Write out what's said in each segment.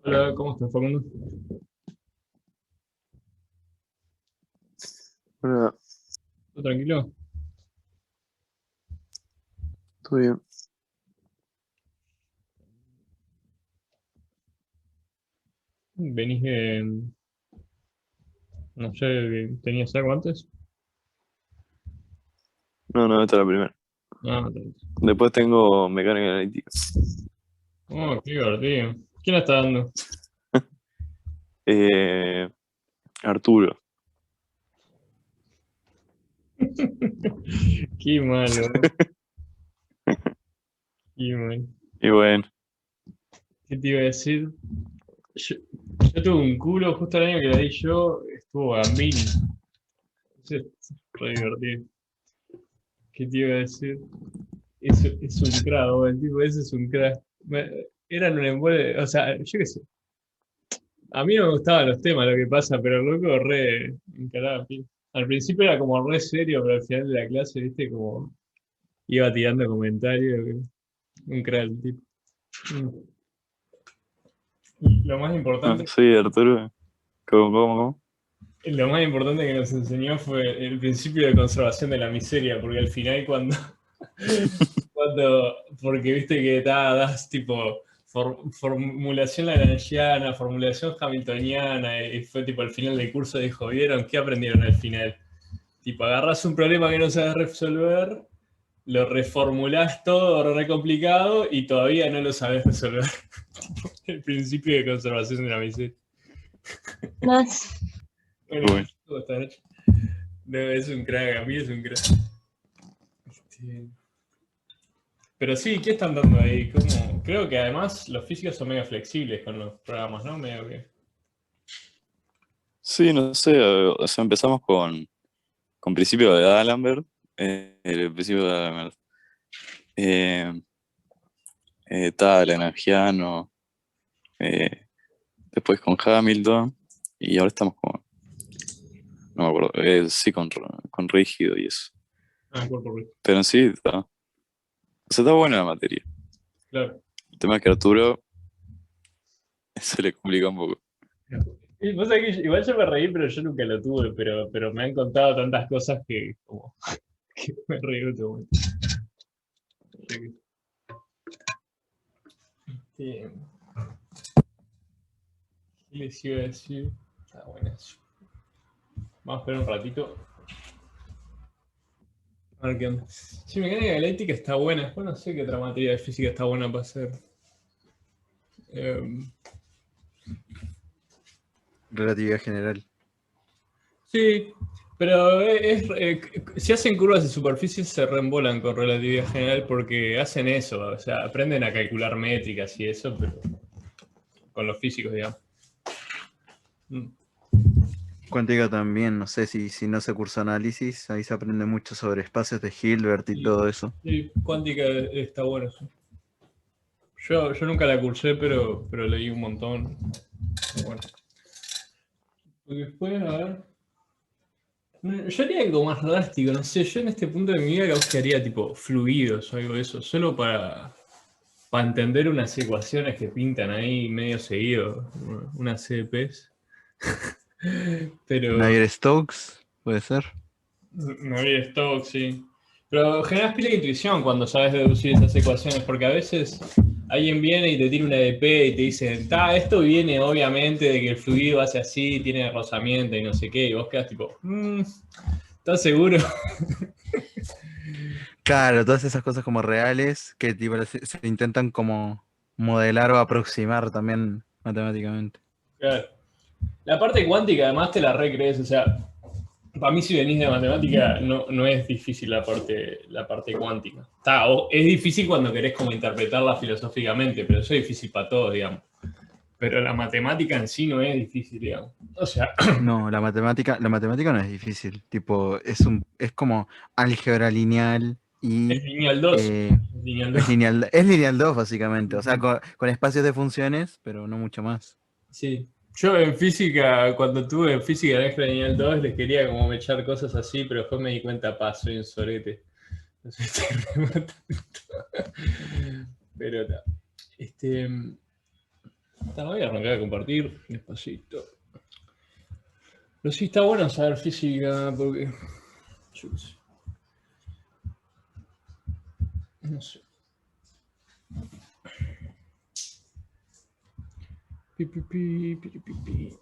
Hola, ¿cómo estás, Facundo? Hola, ¿Todo tranquilo? ¿todo bien? ¿Venís de, no sé, tenías algo antes? No, esta es la primera. Ah, no tenés. Después tengo mecánica analítica. Oh, qué divertido. ¿Quién la está dando? Eh, Arturo. Qué malo, qué mal. Y bueno, ¿Qué te iba a decir? Yo, yo tuve un culo justo el año que la di yo, estuvo Gambini. Ese re divertido. ¿Qué te iba a decir? Es un crack, boludo, el tipo ese es un crack. Eran un embole, o sea, yo qué sé. A mí no me gustaban los temas, lo que pasa, pero el loco re encaraba pila. Al principio era como re serio, pero al final de la clase, viste, como iba tirando comentarios. Un crack el tipo. Mm. Lo más importante, sí, Arturo. ¿Cómo? lo más importante que nos enseñó fue el principio de conservación de la miseria, porque al final porque viste que das tipo formulación lagrangiana, formulación hamiltoniana, y fue tipo al final del curso dijo, ¿vieron qué aprendieron al final? Tipo, agarras un problema que no sabes resolver, lo reformulás todo re complicado y todavía no lo sabes resolver. El principio de conservación de la miseria. Más. Bueno, Bueno. todo está hecho. No, es un crack, a mí es un crack. Este, Pero sí, ¿qué están dando ahí? Creo que además los físicos son medio flexibles con los programas, ¿no? Medio que. Sí, no sé, o sea, empezamos con principio de D'Alembert. El principio de D'Alembert. Eh, Tal, Energiano. eh, Después con Hamilton. Y ahora estamos con, no me acuerdo, sí, con Rígido y eso. Ah, cuerpo rígido. Pero en sí, está, o sea, está buena la materia. Claro. El tema es que a Arturo se le complica un poco. Y vos sabés que igual yo me reí, pero yo nunca lo tuve, pero me han contado tantas cosas que como que me reí de todo. ¿Qué les iba a decir? Está bueno eso. Vamos a esperar un ratito. A ver qué onda. Sí, mecánica dialéctica está buena. Después no sé qué otra materia de física está buena para hacer. Eh, Relatividad general. sí, pero si hacen curvas de superficie se reembolan con relatividad general porque hacen eso. O sea, aprenden a calcular métricas y eso, pero con los físicos, digamos. Mm. Cuántica también, no sé si no se cursa análisis, ahí se aprende mucho sobre espacios de Hilbert y Sí, todo eso. sí, cuántica está bueno eso. Yo nunca la cursé, pero leí un montón. Bueno. Y después, a ver. Yo haría algo más drástico, no sé. Yo en este punto de mi vida creo que haría tipo fluidos o algo de eso, solo para entender unas ecuaciones que pintan ahí medio seguido, unas CDPs. Pero Navier-Stokes, puede ser. no había stock, sí. Pero generas pila de intuición cuando sabes deducir esas ecuaciones, porque a veces alguien viene y te tira una EDP y te dice, esto viene obviamente de que el fluido hace así, tiene rozamiento y no sé qué, y vos quedas tipo, ¿estás seguro? Claro, todas esas cosas como reales que tipo, se intentan como modelar o aproximar también matemáticamente. Claro. La parte cuántica además te la recrees, o sea, para mí si venís de matemática no es difícil la parte cuántica. Es difícil cuando querés como interpretarla filosóficamente, pero eso es difícil para todos, digamos. Pero la matemática en sí no es difícil, digamos. O sea, No, la matemática no es difícil, tipo, es como álgebra lineal es y lineal 2. eh, Es lineal 2. es lineal 2 básicamente, o sea, con espacios de funciones, pero no mucho más. Sí. Yo en física, cuando tuve física en álgebra lineal 2, les quería como echar cosas así, pero después me di cuenta, soy un sorete. Entonces estoy rematando. Pero no. Este, Voy a arrancar a compartir despacito. Pero sí está bueno saber física porque... yo qué sé. No sé. Pi, pi, pi, pi, pi, pi.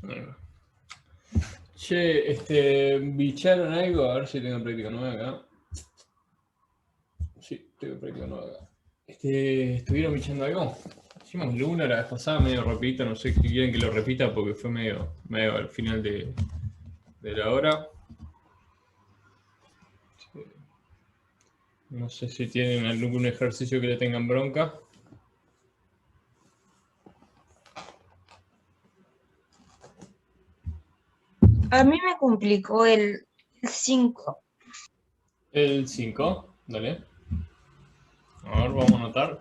Bueno. Che, bicharon algo, a ver si tengo práctica nueva acá. Sí, tengo práctica nueva acá. ¿Estuvieron bichando algo? Hicimos Luna la vez pasada, medio rapidito, no sé si quieren que lo repita porque fue medio al final de la hora. No sé si tienen algún ejercicio que le tengan bronca. A mí me complicó el 5. El 5, dale. A ver, vamos a anotar.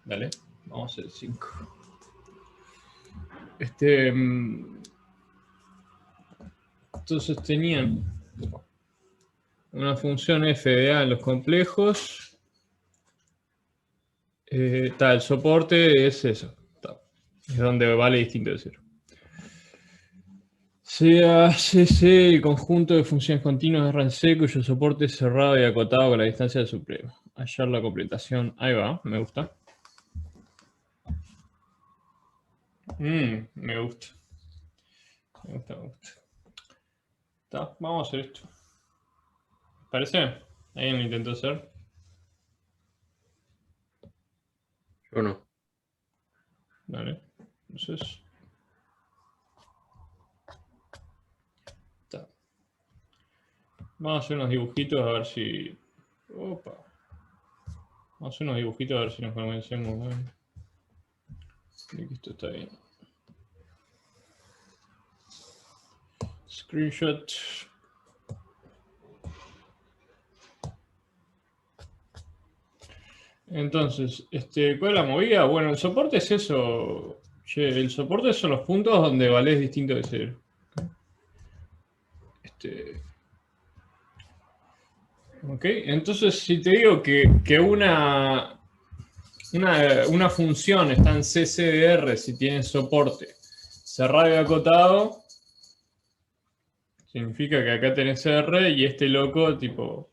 Dale, vamos al 5. Entonces tenían una función f de a en los complejos. El soporte es eso. Es donde vale distinto de 0. Sea CC el conjunto de funciones continuas RNC cuyo soporte es cerrado y acotado con la distancia del supremo. Hallar la completación. Ahí va, me gusta. Me gusta. Me gusta. Vamos a hacer esto. ¿Parece? ¿Alguien lo intentó hacer? Yo no. Vale. Entonces. Vamos a hacer unos dibujitos a ver si... Opa. Vamos a hacer unos dibujitos a ver si nos convencemos de que esto está bien. Screenshot. Entonces, ¿cuál es la movida? Bueno, el soporte es eso. Che, el soporte son los puntos donde valés distinto de 0. Ok, entonces si te digo que una función está en CCDR si tiene soporte cerrado y acotado, significa que acá tenés R y este loco, tipo,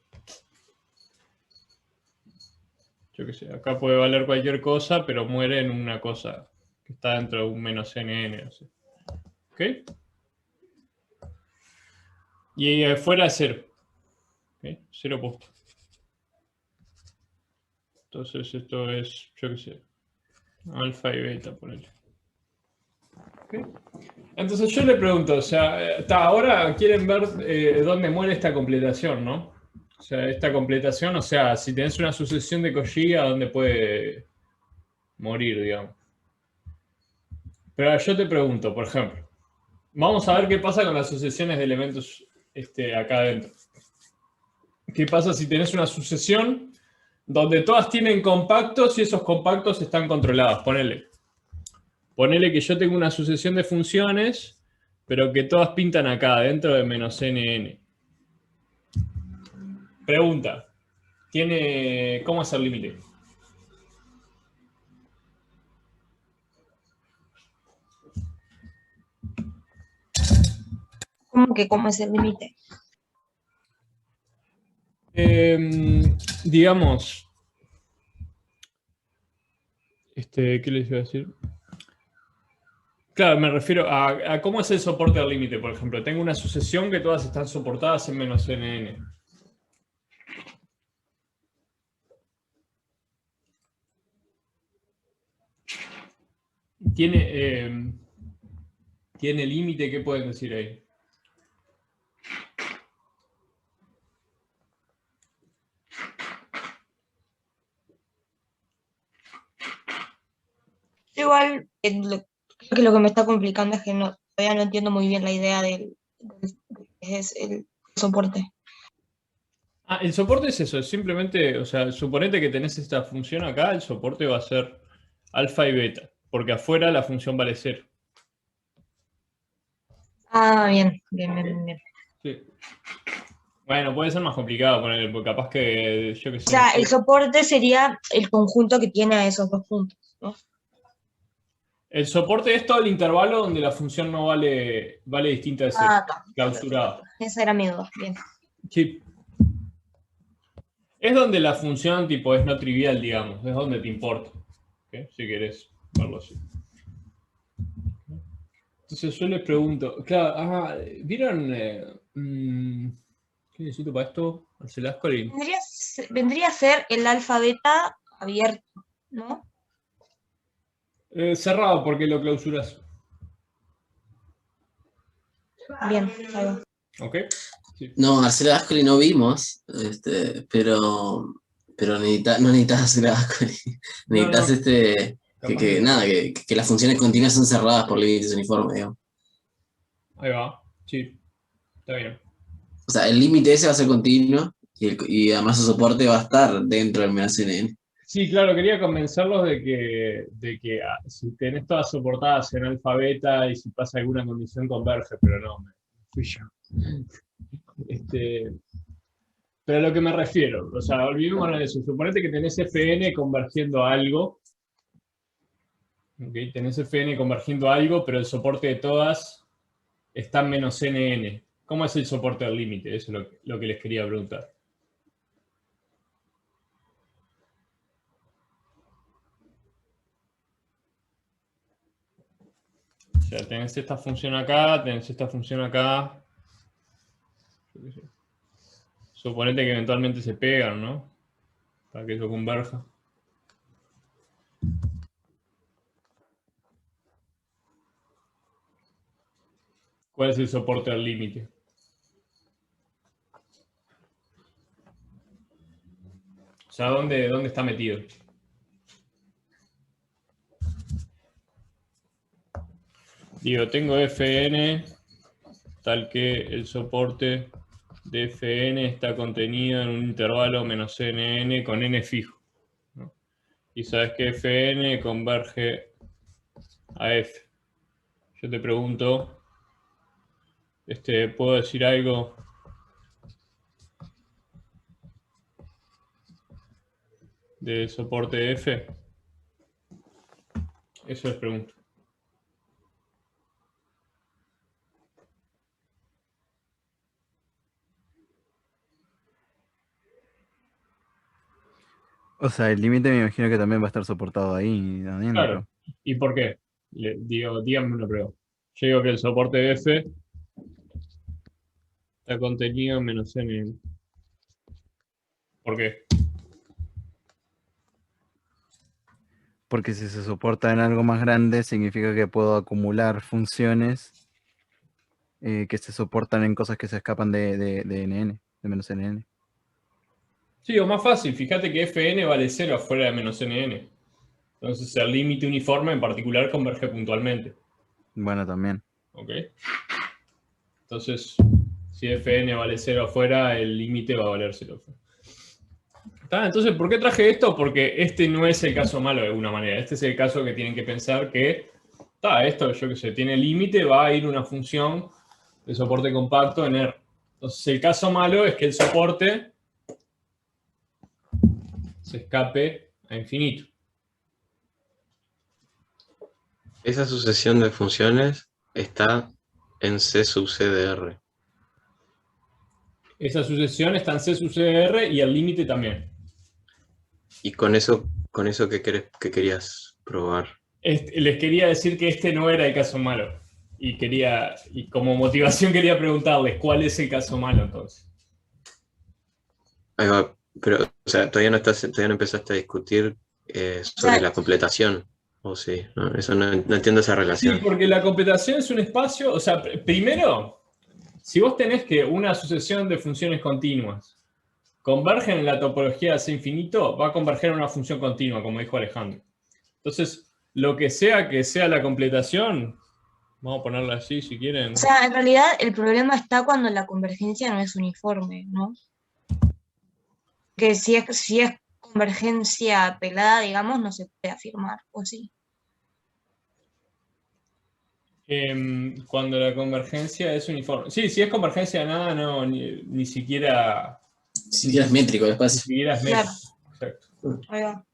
yo qué sé, acá puede valer cualquier cosa, pero muere en una cosa que está dentro de un menos NN, no sé. ¿Ok? Y afuera es 0. ¿Ok? 0 puesto. Entonces esto es, yo qué sé, alfa y beta, ponele. ¿Okay? Entonces yo le pregunto, o sea, ahora quieren ver dónde muere esta completación, ¿no? O sea, esta completación, o sea, si tenés una sucesión de Cauchy, ¿a dónde puede morir, digamos? Pero yo te pregunto, por ejemplo, vamos a ver qué pasa con las sucesiones de elementos acá adentro. ¿Qué pasa si tenés una sucesión donde todas tienen compactos y esos compactos están controlados? Ponele que yo tengo una sucesión de funciones, pero que todas pintan acá, dentro de menos NN. Pregunta. ¿Cómo es el límite? ¿Cómo que cómo es el límite? Digamos... ¿qué les iba a decir? Claro, me refiero a cómo es el soporte al límite, por ejemplo. Tengo una sucesión que todas están soportadas en menos NN. ¿Tiene límite? ¿Qué pueden decir ahí? Igual, creo que lo que me está complicando es que todavía no entiendo muy bien la idea del que es el soporte. El soporte es eso, es simplemente, o sea, suponete que tenés esta función acá, el soporte va a ser alfa y beta, porque afuera la función vale 0. Ah, bien. Sí. Bueno, puede ser más complicado poner, porque capaz que yo que O sé. sea, no sé. el soporte sería el conjunto que tiene a esos dos puntos, ¿no? El soporte es todo el intervalo donde la función no vale distinta de cero, Está. clausurado. Esa era mi duda. Bien. Sí. Es donde la función tipo es no trivial, digamos, es donde te importa. ¿Ok? Si querés verlo así. Entonces yo les pregunto, claro, ¿vieron qué necesito para esto? Marcela Ascoli. Vendría a ser el alfa beta abierto, ¿no? Cerrado porque lo clausuras. Bien, ahí va. ¿Ok? Sí. No, Marcelo Ascoli no vimos, pero no necesitas hacer Ascoli. No, Necesitas no, capaz que no. nada, que las funciones continuas son cerradas por límites uniformes, digamos. Ahí va. Sí, está bien. O sea, el límite ese va a ser continuo y además su soporte va a estar dentro del menos NN. Sí, claro, quería convencerlos de que si tenés todas soportadas en alfa beta y si pasa alguna condición converge, pero no, me fui yo. Este, pero a lo que me refiero, o sea, olvidémonos de eso. Suponete que tenés Fn convergiendo a algo, ¿ok? Tenés Fn convergiendo a algo, pero el soporte de todas está en menos NN. ¿Cómo es el soporte al límite? Eso es lo que les quería preguntar. O sea, tenés esta función acá, tenés esta función acá. Suponete que eventualmente se pegan, ¿no? Para que eso converja. ¿Cuál es el soporte al límite? O sea, ¿dónde está metido? Digo, tengo Fn tal que el soporte de Fn está contenido en un intervalo menos nn con n fijo, ¿no? Y sabes que Fn converge a F. Yo te pregunto, ¿puedo decir algo del soporte de F? Eso les pregunto. O sea, el límite me imagino que también va a estar soportado ahí Claro. adentro. ¿Y por qué? Díganme una prueba. Yo digo que el soporte de F está contenido en menos n. ¿Por qué? Porque si se soporta en algo más grande, significa que puedo acumular funciones que se soportan en cosas que se escapan de NN, de menos NN. Sí, o más fácil, fíjate que Fn vale 0 afuera de menos nn. Entonces el límite uniforme en particular converge puntualmente. Bueno, también. ¿Ok? Entonces, si Fn vale 0 afuera, el límite va a valer 0 afuera. Entonces, ¿por qué traje esto? Porque este no es el caso malo de alguna manera. Este es el caso que tienen que pensar que, esto, yo qué sé, tiene límite, va a ir una función de soporte compacto en R. Entonces, el caso malo es que el soporte se escape a infinito. Esa sucesión de funciones está en C sub C de R. Esa sucesión está en C sub C de R y el límite también. Y con eso ¿qué querías probar? Les quería decir que este no era el caso malo. Y como motivación quería preguntarles, ¿cuál es el caso malo entonces? Ahí va, pero, o sea, todavía no empezaste a discutir sobre sea, la completación. ¿O sí? No, eso no entiendo esa Sí, relación. porque la completación es un espacio, o sea, primero, si vos tenés que una sucesión de funciones continuas convergen en la topología de C infinito, va a converger en una función continua, como dijo Alejandro. Entonces, lo que sea la completación, vamos a ponerla así si quieren. o sea, en realidad el problema está cuando la convergencia no es uniforme, ¿no? Que si es convergencia pelada, digamos, no se puede afirmar, ¿o sí? Cuando la convergencia es uniforme. Sí, si es convergencia de nada, no, ni siquiera, Si quieres métrico el ni espacio. siquiera es Claro. métrico. Exacto. Ahí va.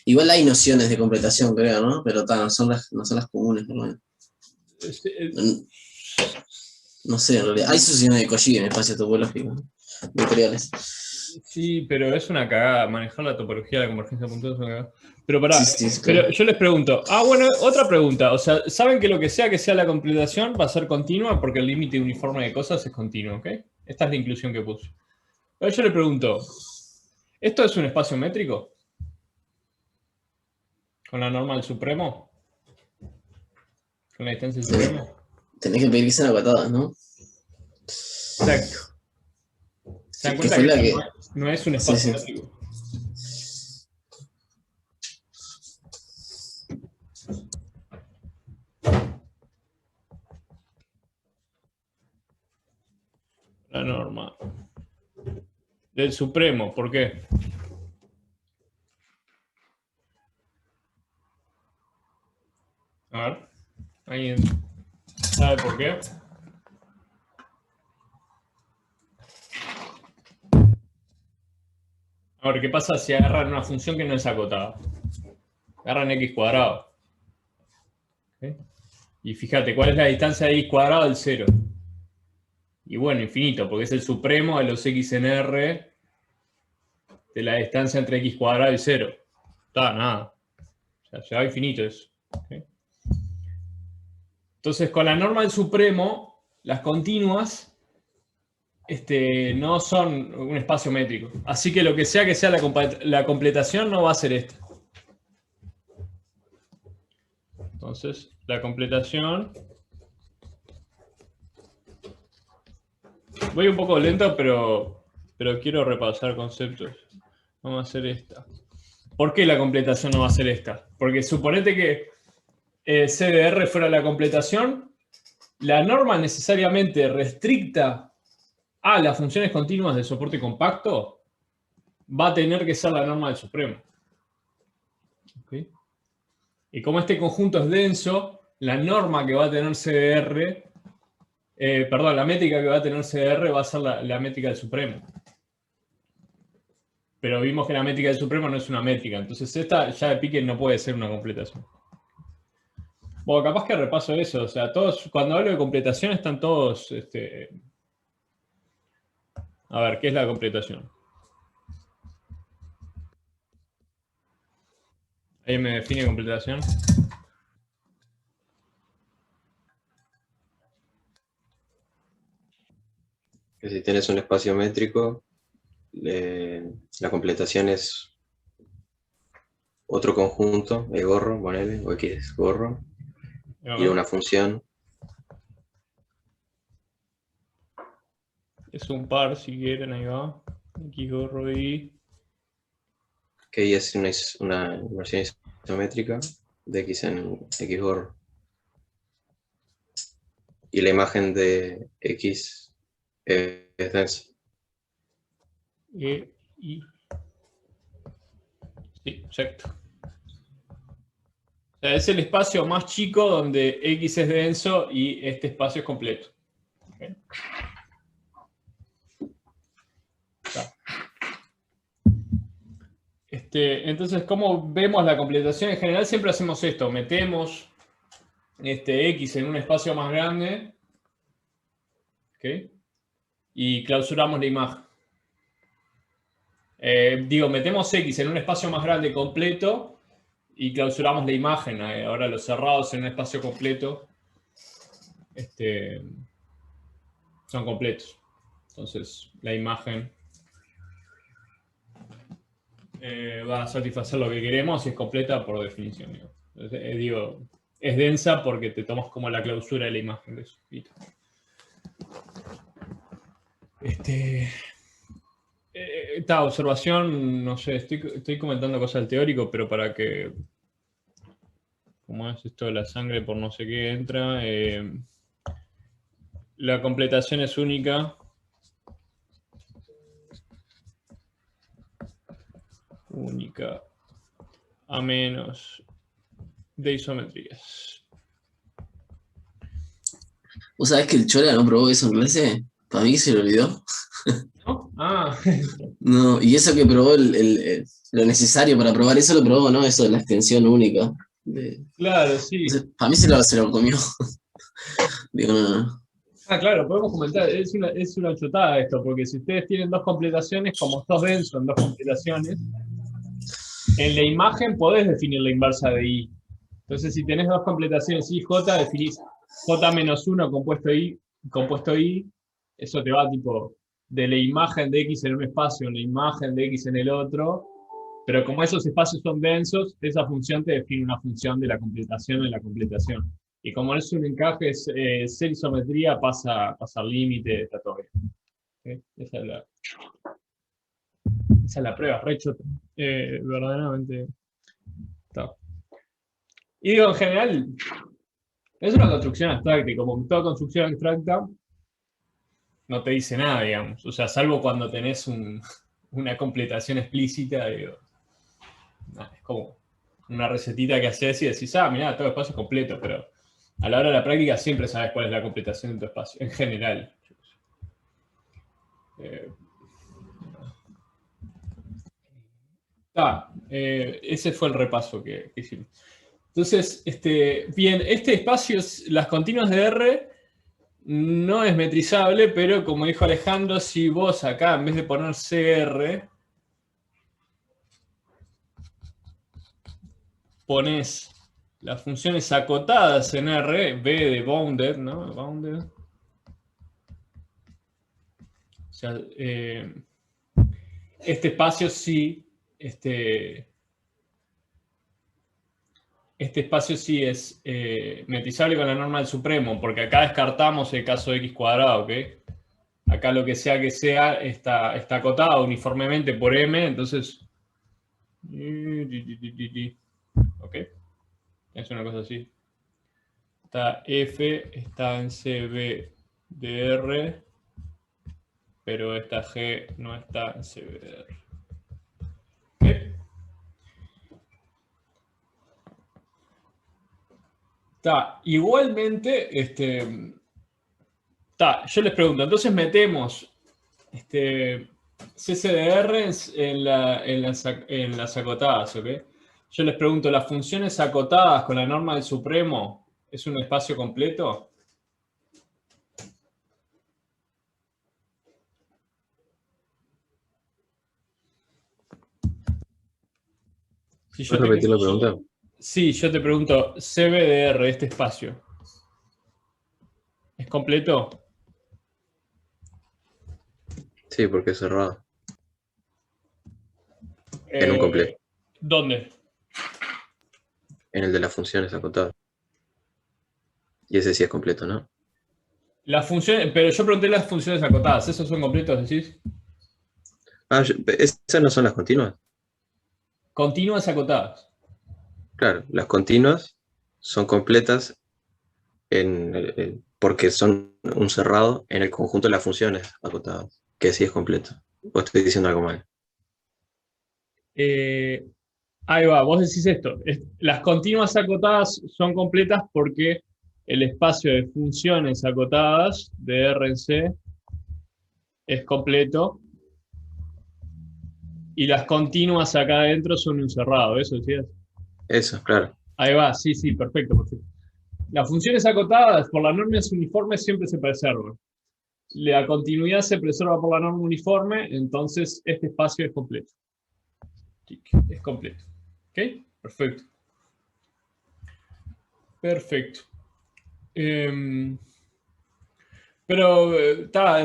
Igual hay nociones de completación, creo, ¿no? Pero no son las comunes, por lo menos. No sé, en realidad. Hay sucesiones de Cauchy en espacios topológicos, ¿no? Vectoriales. Sí, pero es una cagada. Manejar la topología de la convergencia puntual es una cagada. Pero pará, Sí, sí, pero claro. yo les pregunto. Bueno, otra pregunta. O sea, ¿saben que lo que sea la completación va a ser continua porque el límite uniforme de cosas es continuo, ¿ok? Esta es la inclusión que puse. Pero yo le pregunto, ¿esto es un espacio métrico? ¿Con la norma del supremo? ¿Con la distancia del supremo? Tenés que pedir que sean acotadas, ¿no? Exacto. ¿Se dan Que cuenta fue que la esto que. no es un Sí, espacio sí. métrico? La norma del supremo, ¿por qué? A ver, ¿alguien sabe por qué? A ver, ¿qué pasa si agarran una función que no es acotada? Agarran x cuadrado. ¿Ok? Y fíjate, ¿cuál es la distancia de x cuadrado del 0? Y bueno, infinito, porque es el supremo de los x en R de la distancia entre x cuadrado y 0. Está, nada. O sea, llega a infinito eso. ¿Ok? Entonces, con la norma del supremo, las continuas no son un espacio métrico. Así que lo que sea la completación no va a ser esta. Entonces, la completación... Voy un poco lento, pero quiero repasar conceptos. Vamos a hacer esta. ¿Por qué la completación no va a ser esta? Porque suponete que CDR fuera la completación, la norma necesariamente restricta a las funciones continuas de soporte compacto va a tener que ser la norma del supremo. ¿Okay? Y como este conjunto es denso, la norma que va a tener CDR, la métrica que va a tener CDR va a ser la métrica del supremo. Pero vimos que la métrica del supremo no es una métrica, entonces esta ya de pique no puede ser una completación. Bueno, capaz que repaso eso, o sea, todos, cuando hablo de completación están todos, a ver, ¿qué es la completación? ¿Alguien me define completación? Que si tienes un espacio métrico, la completación es otro conjunto, el gorro, ponele, o X gorro, y una función. Es un par, si quieren, ahí va. X gorro y... Que Y es una inversión isométrica de X en X gorro. Y la imagen de X es densa. Y... Sí, exacto. O sea, es el espacio más chico donde X es denso y este espacio es completo. ¿Okay? Entonces, ¿cómo vemos la completación? En general siempre hacemos esto, metemos X en un espacio más grande, ¿okay? Y clausuramos la imagen. Metemos X en un espacio más grande completo y clausuramos la imagen. Ahora los cerrados en un espacio completo son completos. Entonces, la imagen va a satisfacer lo que queremos y es completa por definición. Es densa porque te tomas como la clausura de la imagen de eso. Esta observación, no sé, estoy comentando cosas del teórico, pero para que, como es esto de la sangre por no sé qué entra, la completación es única. Única a menos de isometrías. ¿Vos sabés que el Chola no probó eso en clase? Para mí que se lo olvidó. ¿No? Ah, No, y eso que probó lo necesario para probar eso lo probó, ¿no? Eso de la extensión única. claro, sí. Para mí se lo comió. Digo, no. Ah, claro, podemos comentar, es una chotada esto, porque si ustedes tienen dos completaciones, como sos denso en dos completaciones, en la imagen podés definir la inversa de I. Entonces, si tenés dos completaciones I, J, definís J-1 compuesto I, eso te va tipo de la imagen de X en un espacio, en la imagen de X en el otro, pero como esos espacios son densos, esa función te define una función de la completación en la completación. Y como es un encaje, ser isometría pasa al límite, está todo bien. ¿Okay? Esa es la prueba, re chota. Verdaderamente. Está. Y digo, en general, es una construcción abstracta, y como toda construcción abstracta, no te dice nada, digamos. O sea, salvo cuando tenés una completación explícita, digo, es como una recetita que haces y decís, mirá, todo espacio es completo, pero a la hora de la práctica siempre sabes cuál es la completación de tu espacio, en general. Ese fue el repaso que hicimos. Entonces, bien, este espacio, las continuas de R, no es metrizable, pero como dijo Alejandro, si vos acá, en vez de poner CR, pones las funciones acotadas en R, B de bounded, ¿no? Bounded. O sea, este espacio sí, este espacio sí es metrizable con la norma del supremo, porque acá descartamos el caso de x cuadrado, ¿ok? Acá lo que sea está acotado uniformemente por m, entonces... ¿Ok? Es una cosa así. Está F, está en CB de R, pero esta G no está en CB de R. ¿Ok? Igualmente, yo les pregunto, entonces metemos CCDR en las acotadas, ¿ok? Yo les pregunto, ¿las funciones acotadas con la norma del supremo es un espacio completo? Si yo ¿Puedes repetir la pregunta? Sí, yo te pregunto, CBDR, este espacio, ¿es completo? Sí, porque es cerrado. En un completo. ¿Dónde? En el de las funciones acotadas. Y ese sí es completo, ¿no? Las funciones, pero yo pregunté las funciones acotadas, ¿esos son completos, decís? ¿Esas no son las continuas? Continuas acotadas. Claro, las continuas son completas porque son un cerrado en el conjunto de las funciones acotadas, que sí es completo. O estoy diciendo algo mal. Ahí va, vos decís esto. Las continuas acotadas son completas porque el espacio de funciones acotadas de R en C es completo y las continuas acá adentro son un cerrado, ¿eso decías? Eso, claro. Ahí va, sí, perfecto. Las funciones acotadas por la norma uniforme siempre se preservan. La continuidad se preserva por la norma uniforme, entonces este espacio es completo. Es completo. ¿Ok? Perfecto. Perfecto. Pero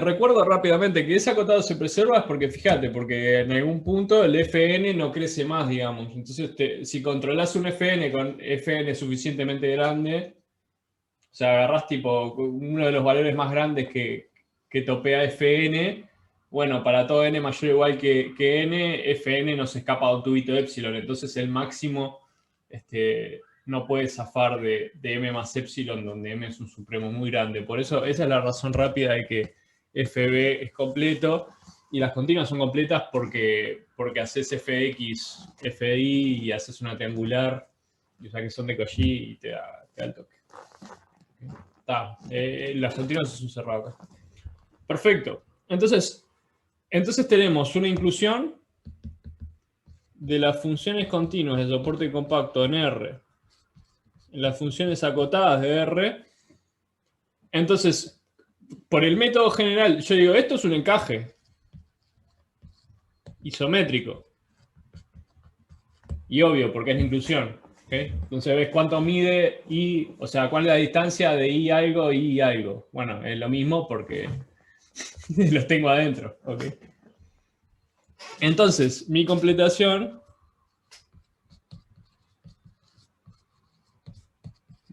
recuerdo rápidamente que ese acotado se preserva es porque, fíjate, porque en algún punto el FN no crece más, digamos. Entonces, si controlas un FN con FN suficientemente grande, o sea, agarrás tipo uno de los valores más grandes que topea FN, bueno, para todo n mayor o igual que n, FN no se escapa de un tubito epsilon, entonces el máximo no puede zafar de m más epsilon, donde m es un supremo muy grande. Por eso, esa es la razón rápida de que FB es completo, y las continuas son completas porque haces FX, FI y haces una triangular, y o sea que son de Cauchy y te da el toque. Las continuas es un cerrado acá. Perfecto. Entonces tenemos una inclusión de las funciones continuas de soporte compacto en R, en las funciones acotadas de R. Entonces, por el método general, yo digo, esto es un encaje isométrico. Y obvio, porque es la inclusión. ¿Okay? Entonces ves cuánto mide I, o sea, cuál es la distancia de I algo y I algo. Bueno, es lo mismo porque los tengo adentro. ¿Okay? Entonces, mi completación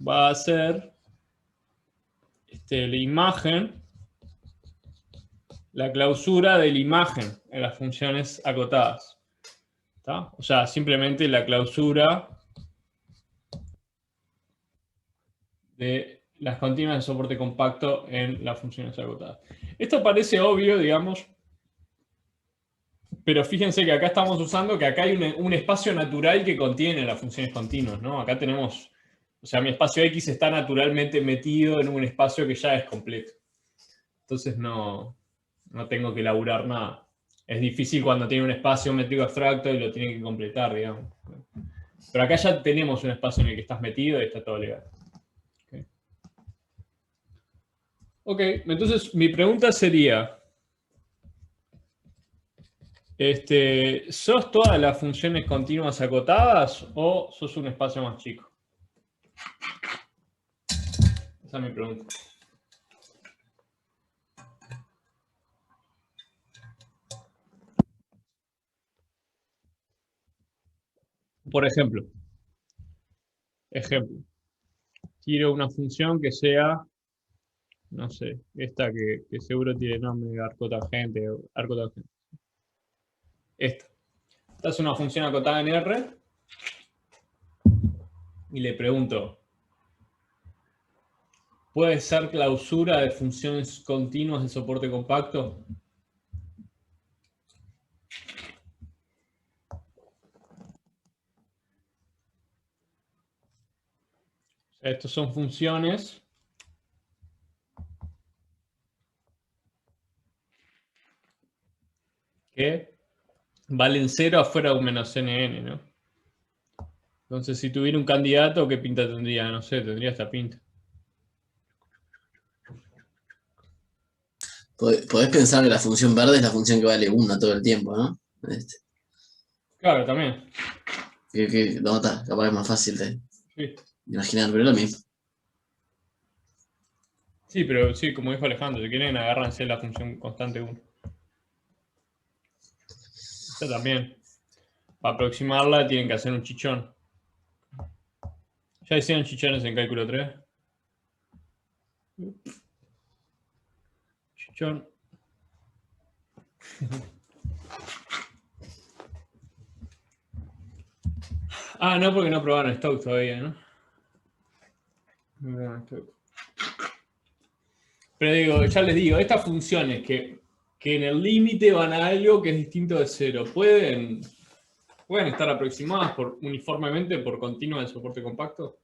va a ser la imagen, la clausura de la imagen en las funciones acotadas. ¿Está? O sea, simplemente la clausura de las continuas de soporte compacto en las funciones acotadas. Esto parece obvio, digamos, pero fíjense que acá estamos usando que acá hay un espacio natural que contiene las funciones continuas, ¿no? Acá tenemos, o sea, mi espacio X está naturalmente metido en un espacio que ya es completo. Entonces no tengo que elaborar nada. Es difícil cuando tiene un espacio métrico abstracto y lo tiene que completar, digamos. Pero acá ya tenemos un espacio en el que estás metido y está todo legal. Ok, entonces mi pregunta sería, ¿sos todas las funciones continuas acotadas o sos un espacio más chico? Esa es mi pregunta. Por ejemplo, quiero una función que sea, no sé, esta que seguro tiene nombre de arco tangente o arco tangente. Esta es una función acotada en R y le pregunto, ¿puede ser clausura de funciones continuas de soporte compacto? O sea, estos son funciones que valen 0 afuera de un menos nn, ¿no? Entonces, si tuviera un candidato, ¿qué pinta tendría? No sé, tendría esta pinta. Podés pensar que la función verde es la función que vale 1 todo el tiempo, ¿no? Claro, también. No, capaz es más fácil de Sí. imaginar, pero es lo mismo. Sí, pero sí, como dijo Alejandro, si quieren agárranse la función constante 1. Esta también. Para aproximarla tienen que hacer un chichón. ¿Ya hicieron chichones en cálculo 3? Chichón. Ah, no, porque no probaron Stokes todavía, ¿no? No probaron Stokes. Pero digo, ya les digo, estas funciones que en el límite van a algo que es distinto de 0, ¿pueden estar aproximadas uniformemente por continua de soporte compacto?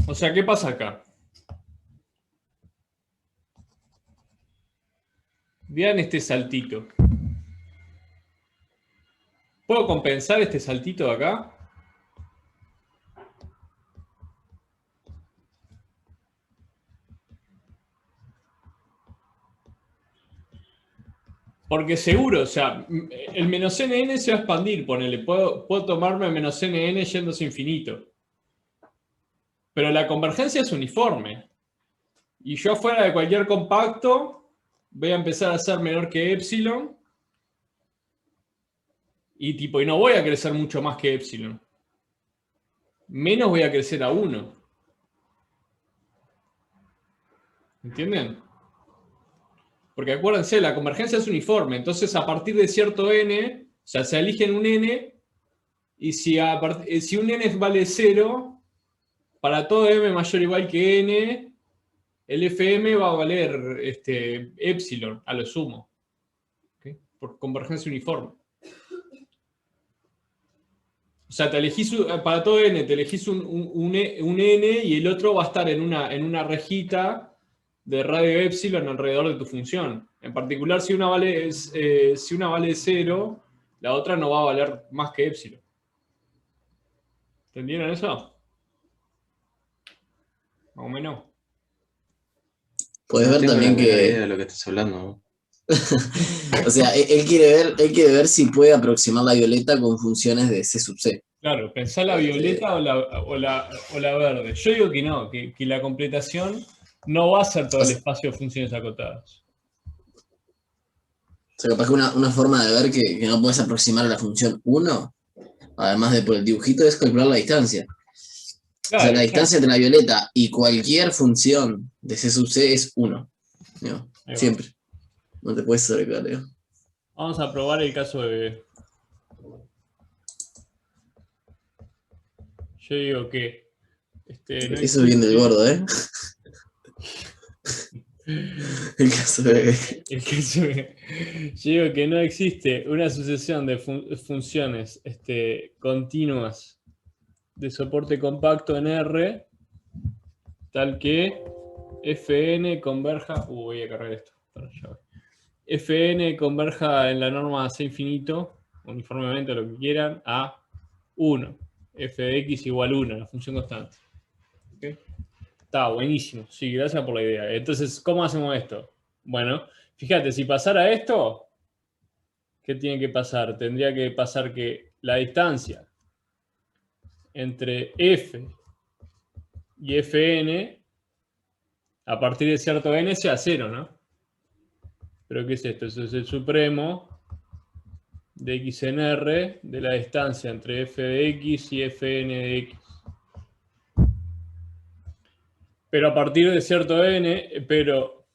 O sea, ¿qué pasa acá? Vean este saltito. ¿Puedo compensar este saltito de acá? Porque seguro, o sea, el menos nn se va a expandir, ponele. Puedo tomarme menos nn yéndose infinito. Pero la convergencia es uniforme. Y yo fuera de cualquier compacto voy a empezar a ser menor que epsilon. Y no voy a crecer mucho más que epsilon. Menos voy a crecer a 1. ¿Entienden? Porque acuérdense, la convergencia es uniforme, entonces a partir de cierto n, o sea, se eligen un n, y si un n vale 0, para todo m mayor o igual que n, el fm va a valer epsilon, a lo sumo. ¿Okay? Por convergencia uniforme. O sea, para todo n, te elegís un n y el otro va a estar en una rejita de radio epsilon alrededor de tu función. En particular, si una vale 0, la otra no va a valer más que epsilon. ¿Entendieron eso? Más o menos. Puedes No ver tengo también la menor idea que, de lo que estás hablando, ¿no? o sea, él quiere ver si puede aproximar la violeta con funciones de C sub C. Claro, pensá la violeta o la verde. Yo digo que no, que la completación no va a ser todo el espacio de funciones acotadas. O sea, capaz que una forma de ver que no puedes aproximar a la función 1, además de por el dibujito, es calcular la distancia. Claro, O sea, la distancia entre la violeta y cualquier función de C sub C es 1. ¿No? Ahí va. Siempre. No te puedes sobrecargar, ¿no? Vamos a probar el caso de... Yo digo que... no Eso es bien del existe- gordo, ¿eh? El caso de... El caso de... Yo digo que no existe una sucesión de funciones continuas de soporte compacto en R tal que Fn converja... voy a cargar esto. Fn converja en la norma C infinito, uniformemente lo que quieran, a 1. F de x igual 1, la función constante. ¿Okay? Está buenísimo. Sí, gracias por la idea. Entonces, ¿cómo hacemos esto? Bueno, fíjate, si pasara esto, ¿qué tiene que pasar? Tendría que pasar que la distancia entre f y fn a partir de cierto n sea 0, ¿no? ¿Pero qué es esto? Eso es el supremo de x en R de la distancia entre f de x y fn de x. Pero a partir de cierto n, pero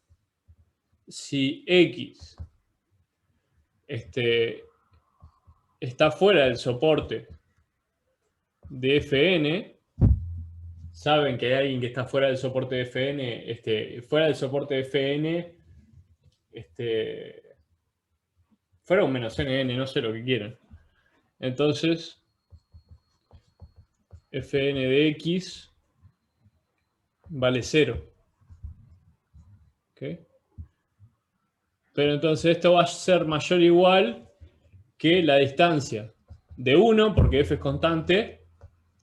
si x está fuera del soporte de fn, saben que hay alguien que está fuera del soporte de fn, fuera del soporte de fn, fuera un menos nn, no sé lo que quieran. Entonces, fn de x vale 0. ¿Okay? Pero entonces esto va a ser mayor o igual que la distancia de 1, porque f es constante,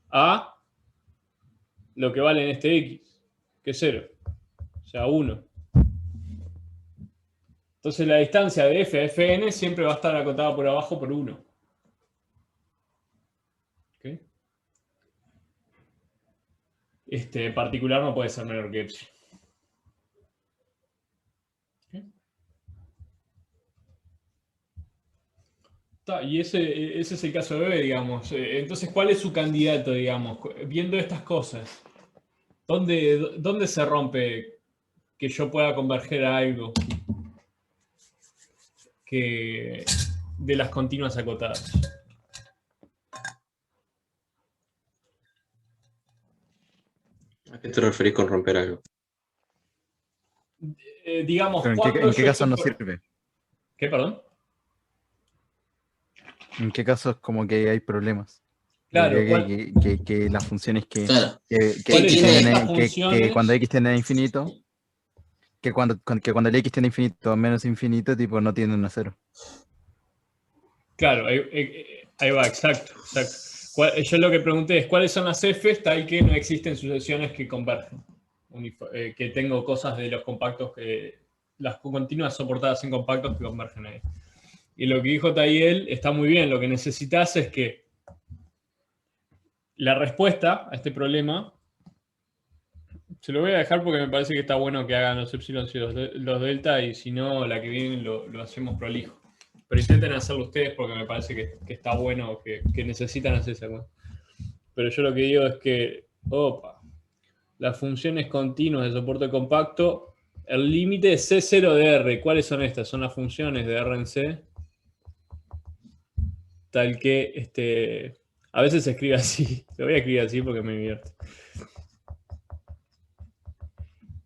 a lo que vale en este x, que es 0. O sea, 1. Entonces la distancia de f a fn siempre va a estar acotada por abajo por 1. ¿Okay? En particular no puede ser menor que epsilon. ¿Okay? Y ese es el caso de B, digamos. Entonces, ¿cuál es su candidato, digamos? Viendo estas cosas, ¿dónde se rompe que yo pueda converger a algo que de las continuas acotadas? ¿A qué te referís con romper algo? Digamos, Pero ¿cuándo ¿en qué yo caso no estoy sirve? ¿Qué, perdón? ¿En qué caso es como que hay problemas? Claro, Que las funciones Claro. ¿cuáles son tiene- estas que funciones? cuando x tiende a infinito, que cuando el x tiende a infinito o menos infinito, tipo, no tienden a 0. Claro, ahí va, exacto. Yo lo que pregunté es, ¿cuáles son las Fs tal que no existen sucesiones que convergen? Que tengo cosas de los compactos, las continuas soportadas en compactos que convergen ahí. Y lo que dijo Tayel está muy bien. Lo que necesitas es que la respuesta a este problema, se lo voy a dejar porque me parece que está bueno que hagan los epsilon y los delta, y si no, la que viene lo hacemos prolijo. Pero intenten hacerlo ustedes porque me parece que está bueno, que necesitan hacerse algo. Pero yo lo que digo es que, las funciones continuas de soporte compacto el límite de C0 de R. ¿Cuáles son estas? Son las funciones de R en C. Tal que a veces se escribe así. Lo voy a escribir así porque me divierte.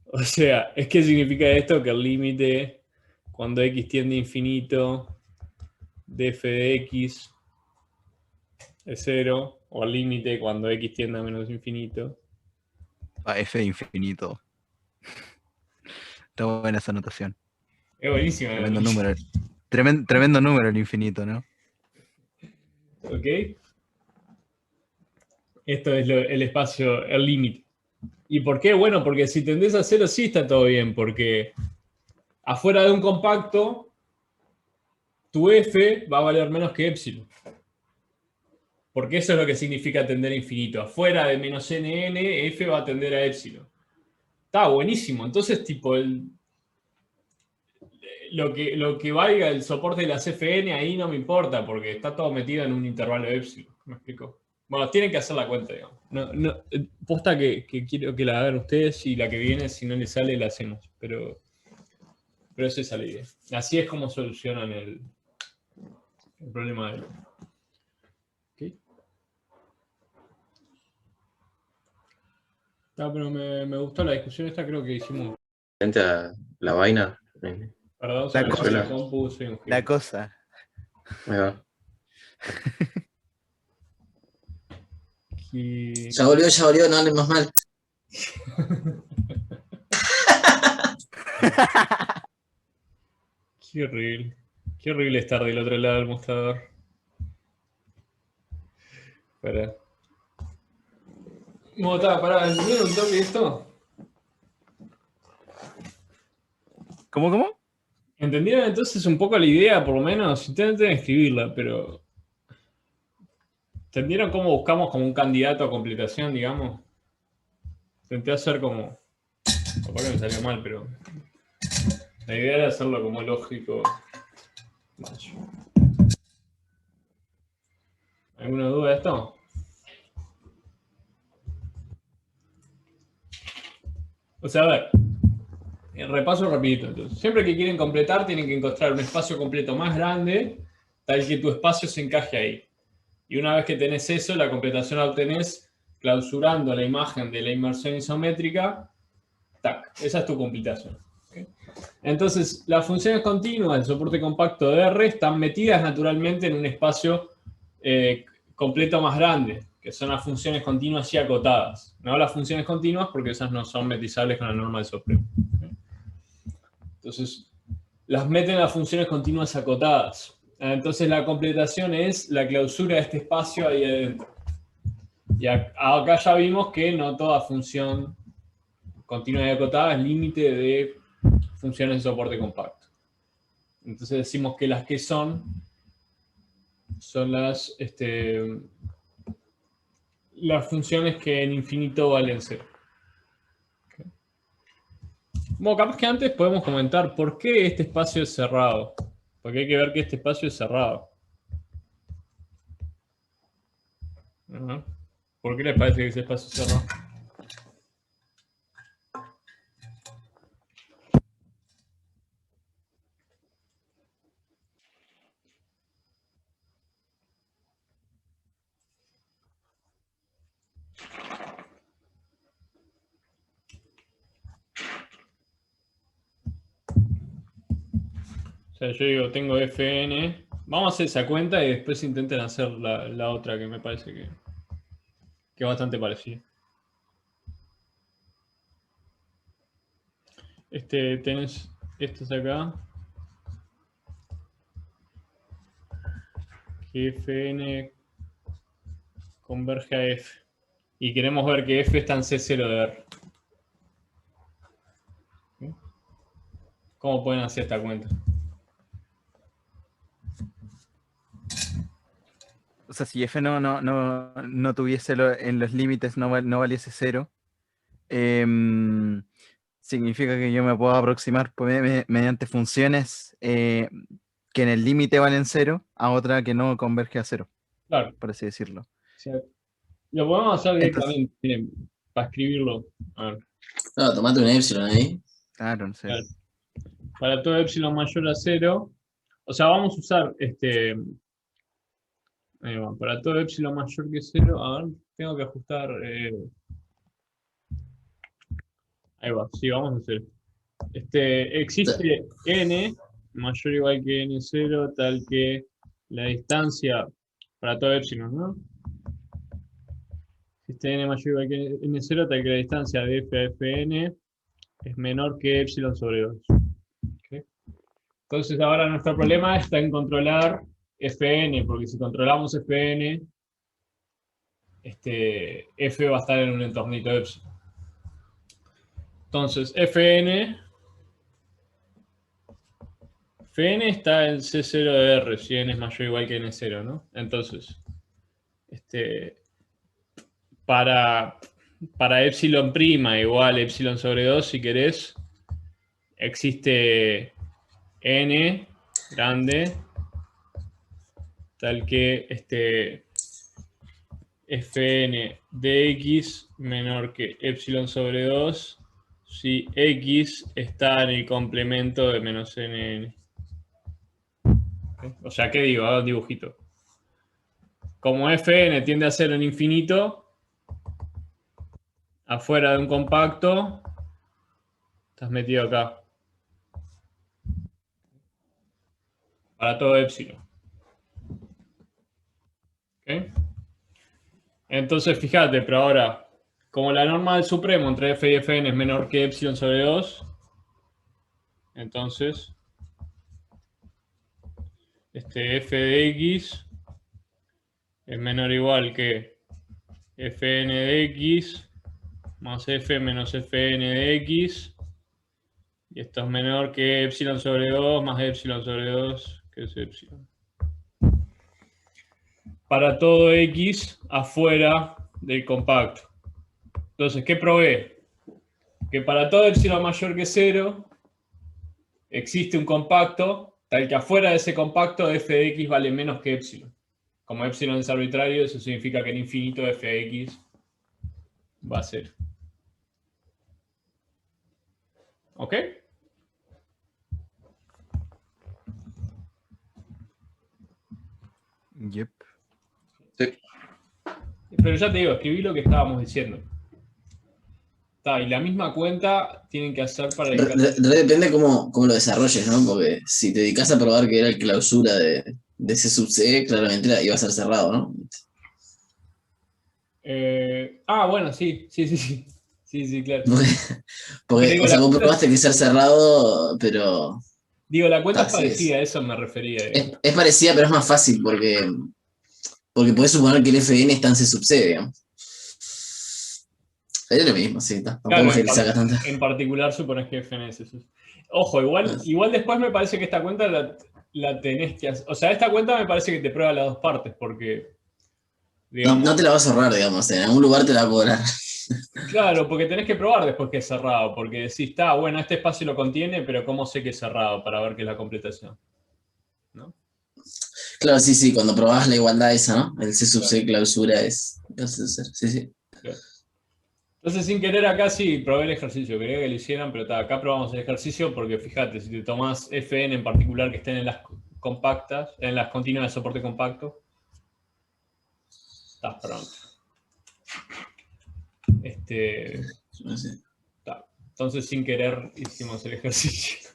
O sea, es que significa esto que el límite cuando x tiende a infinito de f de x es 0, o el límite cuando x tiende a menos infinito. F de infinito. Está buena esa anotación. Es buenísimo. Tremendo número. Tremendo número el infinito, ¿no? ¿Ok? Esto es el espacio, el límite. ¿Y por qué? Bueno, porque si tendés a 0 sí está todo bien, porque afuera de un compacto tu f va a valer menos que epsilon. Porque eso es lo que significa tender a infinito. Afuera de menos nn, f va a tender a epsilon. Está buenísimo. Entonces, tipo, lo que valga el soporte de las Fn ahí no me importa, porque está todo metido en un intervalo de epsilon. ¿Me explico? Bueno, tienen que hacer la cuenta, digamos. Posta que quiero que la hagan ustedes y la que viene, si no les sale, la hacemos. Pero esa es la idea. Así es como solucionan el problema del... ¿Okay? No, pero me gustó la discusión esta, creo que hicimos... Frente a la vaina. Perdón, La soy cosa. la compu, soy un La genio. cosa. Ahí va. Y- Ya volvió, no hables más mal. Qué horrible. Qué horrible estar del otro lado del mostrador. Pará. Pará, ¿entendieron un toque esto? ¿Cómo? ¿Entendieron entonces un poco la idea, por lo menos? Intenten escribirla, pero... ¿Entendieron cómo buscamos como un candidato a completación, digamos? Intenté hacer como... Capaz que me salió mal, pero... La idea era hacerlo como lógico. Macho. ¿Alguna duda de esto? O sea, a ver, repaso rapidito. Entonces, siempre que quieren completar, tienen que encontrar un espacio completo más grande, tal que tu espacio se encaje ahí. Y una vez que tenés eso, la completación la obtenés clausurando la imagen de la inmersión isométrica. Tac, esa es tu completación. ¿Okay? Entonces, las funciones continuas del soporte compacto de R están metidas naturalmente en un espacio completo más grande, que son las funciones continuas y acotadas. No las funciones continuas porque esas no son metizables con la norma del Supremo. ¿Okay? Entonces, las meten las funciones continuas acotadas. Entonces, la completación es la clausura de este espacio ahí adentro. Y acá ya vimos que no toda función continua y acotada es límite de funciones de soporte compacto. Entonces decimos que las que son las funciones que en infinito valen 0. Okay. Bueno, capaz que antes podemos comentar por qué este espacio es cerrado. Porque hay que ver que este espacio es cerrado. ¿Por qué les parece que ese espacio es cerrado? O sea, yo digo, tengo Fn. Vamos a hacer esa cuenta y después intenten hacer la otra que me parece que es bastante parecida. Tenés estos acá. Que Fn converge a F. Y queremos ver que F está en C0 de R. ¿Cómo pueden hacer esta cuenta? O sea, si F no tuviese en los límites, no valiese 0, significa que yo me puedo aproximar mediante funciones que en el límite valen 0 a otra que no converge a 0, Claro. por así decirlo. O sea, lo podemos hacer Entonces, directamente, miren, para escribirlo. A ver. Claro, tomate un epsilon ahí. Claro, no sé. Claro. Para todo epsilon mayor a 0, o sea, vamos a usar ahí va, para todo epsilon mayor que 0, a ver, tengo que ajustar, ahí va, sí, vamos a hacer. Existe n mayor o igual que n0, tal que la distancia para todo epsilon, ¿no? Existe n mayor o igual que n0, tal que la distancia de f a fn es menor que epsilon sobre 2. ¿Okay? Entonces ahora nuestro problema está en controlar fn, porque si controlamos fn, f va a estar en un entornito epsilon. Entonces fn está en C0 de R, si n es mayor o igual que n0, ¿no? Entonces, para epsilon prima igual a epsilon sobre 2, si querés, existe n grande, tal que fn de x menor que epsilon sobre 2, si x está en el complemento de menos nn. O sea, ¿qué digo? Hago un dibujito. Como fn tiende a ser en infinito, afuera de un compacto, estás metido acá. Para todo epsilon. ¿Okay? Entonces, fíjate, pero ahora, como la norma del supremo entre f y fn es menor que epsilon sobre 2, entonces, f de x es menor o igual que fn de x más f menos fn de x, y esto es menor que epsilon sobre 2 más epsilon sobre 2, que es epsilon. Para todo x afuera del compacto. Entonces, ¿qué probé? Que para todo epsilon mayor que 0 existe un compacto tal que afuera de ese compacto f de x vale menos que epsilon. Como epsilon es arbitrario, eso significa que en infinito f de x va a 0. ¿Ok? Yep. Sí. Pero ya te digo, escribí lo que estábamos diciendo. Y la misma cuenta tienen que hacer para el Depende cómo lo desarrolles, ¿no? Porque si te dedicas a probar que era el clausura de C sub C, claramente iba a ser cerrado, ¿no? Bueno, sí, claro. Porque Digo, o sea, la vos cuenta, probaste que ser cerrado, pero la cuenta es sí, parecida, a eso me refería. es parecida, pero es más fácil porque podés suponer que el FN está en C sub C, digamos. Es lo mismo, sí, tampoco Claro, es que le sacas tanto. en particular supones que FN es eso. Ojo, igual después me parece que esta cuenta la tenés que hacer. O sea, esta cuenta me parece que te prueba las dos partes, porque, digamos, No te la vas a ahorrar, digamos, en algún lugar te la va a cobrar. claro, porque tenés que probar después que es cerrado, porque si está, bueno, este espacio lo contiene, pero ¿cómo sé que es cerrado para ver qué es la completación? ¿No? Claro, sí, cuando probás la igualdad esa, ¿no? El C sub C Claro. clausura es. Sí. Claro. Entonces, sin querer, acá sí probé el ejercicio. Quería que lo hicieran, pero acá probamos el ejercicio porque fíjate, si te tomás Fn en particular que estén en las compactas, en las continuas de soporte compacto, estás pronto. No sé. Entonces, sin querer, hicimos el ejercicio.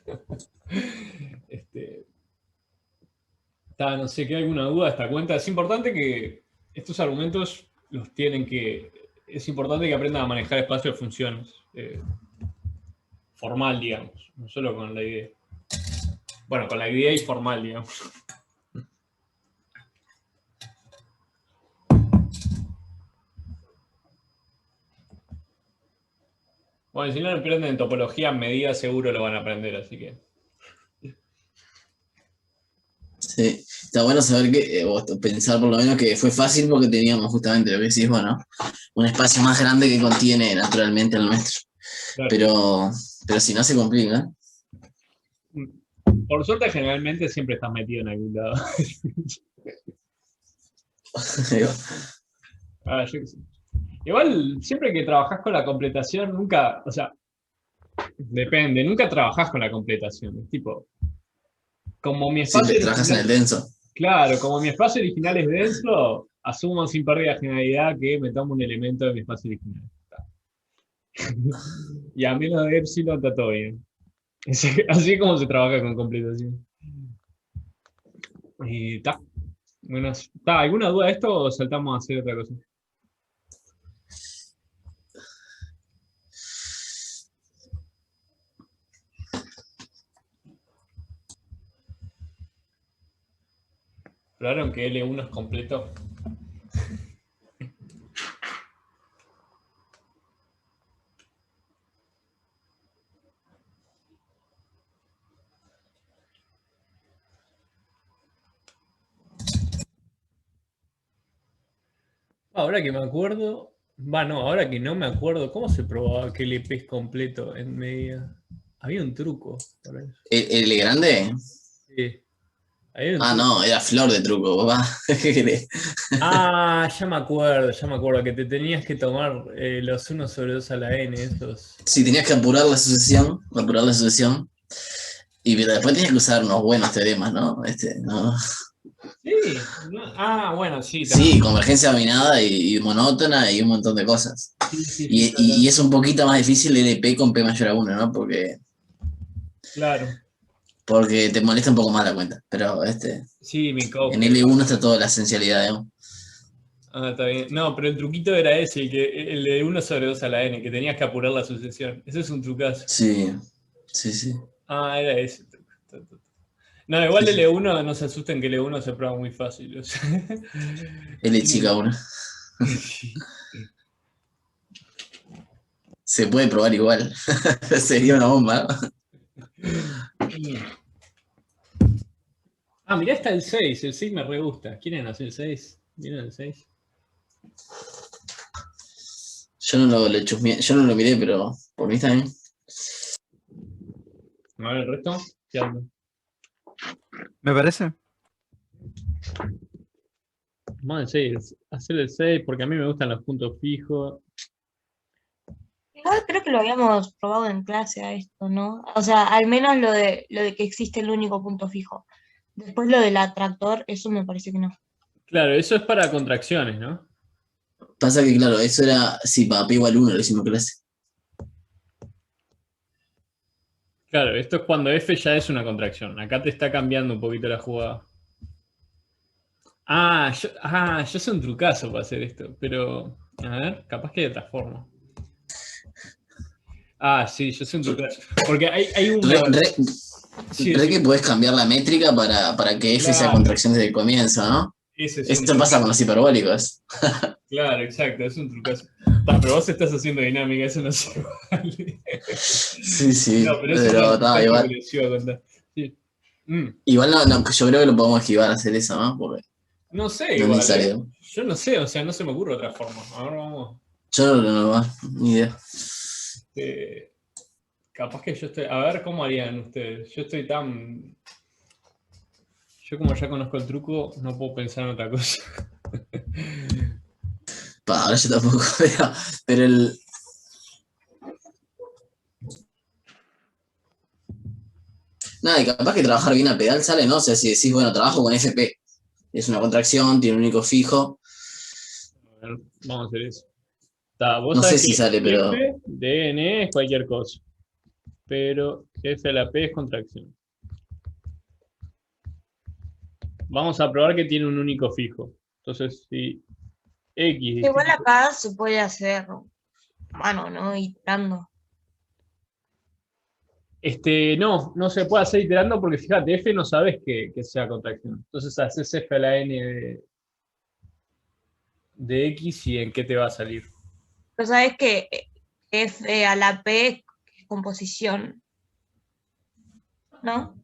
No sé, ¿queda alguna duda de esta cuenta? Es importante que estos argumentos los tienen que... Es importante que aprendan a manejar espacio de funciones. Formal, digamos. No solo con la idea. Bueno, con la idea y formal, digamos. Bueno, si no lo aprenden en topología en medida, seguro lo van a aprender, así que... Sí, está bueno saber que, o pensar por lo menos que fue fácil porque teníamos justamente lo que decís, bueno, un espacio más grande que contiene naturalmente el nuestro. Claro. Pero si no se complica. Por suerte, generalmente siempre estás metido en algún lado. Yo qué sé. Igual, siempre que trabajás con la completación, nunca, o sea, Depende, nunca trabajás con la completación. Es tipo, como mi Siempre espacio trabajas en el original, denso. claro, como mi espacio original es denso, asumo sin pérdida de generalidad que me tomo un elemento de mi espacio original. Y a menos de epsilon está todo bien. Así como se trabaja con completación. Y está. Bueno, ¿está alguna duda de esto o saltamos a hacer otra cosa? ¿Probaron que L1 es completo? Ahora que me acuerdo, no, ahora que no me acuerdo, ¿cómo se probaba que el EP es completo en medida? Había un truco para eso. ¿El grande? Sí, había un Ah, truco. no, era flor de truco, papá. ¿Qué querés? Ah, ya me acuerdo, que te tenías que tomar los 1/2 a la n, esos. Sí, tenías que apurar la sucesión, y pero después tenías que usar unos buenos teoremas, ¿no? ¿No? Sí, bueno, sí, Sí, convergencia dominada y monótona y un montón de cosas. sí, Y es un poquito más difícil el EP con P mayor a 1, ¿no? claro. Porque te molesta un poco más la cuenta. Pero Sí, mi en cauce. L1 está toda la esencialidad, digamos. Ah, está bien. No, pero el truquito era ese, el de 1/2 a la n, que tenías que apurar la sucesión. Ese es un trucazo. Sí, sí, sí. Ah, era ese. No, Sí, igual sí. L1, no se asusten que L1 se prueba muy fácil. O sea. L chica 1. Sí. Se puede probar igual. Sería una bomba, ¿no? Ah, mirá, está el 6. El 6 me re gusta. ¿Quieren hacer el 6? ¿Vieron el 6? Yo no lo miré, pero por mí está bien. A ver, el resto. ¿Qué onda? Me parece. Vamos al 6. Hacer el 6 porque a mí me gustan los puntos fijos. Igual creo que lo habíamos probado en clase a esto, ¿no? O sea, al menos lo de que existe el único punto fijo. Después lo del atractor, eso me parece que no. Claro, eso es para contracciones, ¿no? Pasa que, claro, eso era, sí, para P igual 1 lo hicimos en clase. Claro, esto es cuando F ya es una contracción. Acá te está cambiando un poquito la jugada. Yo sé un trucazo para hacer esto, pero a ver, capaz que hay otra forma. Sí, yo sé un trucazo. Porque hay una. Sí, Re que podés cambiar la métrica para que F sea claro, contracción desde el comienzo, ¿no? ese es un Esto pasa con los hiperbólicos. Claro, exacto, es un trucazo. Pero vos estás haciendo dinámica, eso no se vale. Sí, sí, No, pero ese es el pero no, trucazo que igual, les iba a contar. Sí. igual yo creo que lo podemos esquivar a hacer eso, ¿no? Porque No sé, no es igual, necesario. Yo no sé, o sea, no se me ocurre otra forma. Ahora vamos. Yo no, ni idea. Capaz que yo estoy. A ver cómo harían ustedes. Yo estoy tan. Yo, como ya conozco el truco, no puedo pensar en otra cosa. Ahora yo tampoco, pero el. Nada, y capaz que trabajar bien a pedal sale, ¿no? O sea, si decís, bueno, trabajo con FP, es una contracción, tiene un único fijo. A ver, vamos a hacer eso. Vos No sé sabés si que sale, pero. F de N es cualquier cosa. Pero F a la P es contracción. Vamos a probar que tiene un único fijo. Entonces, si X. Igual acá se puede hacer a mano, ¿no? Iterando. No se puede hacer iterando porque fíjate, F no sabes que sea contracción. Entonces haces F a la N de X y en qué te va a salir. Pero sabes que F a la P es composición, ¿no?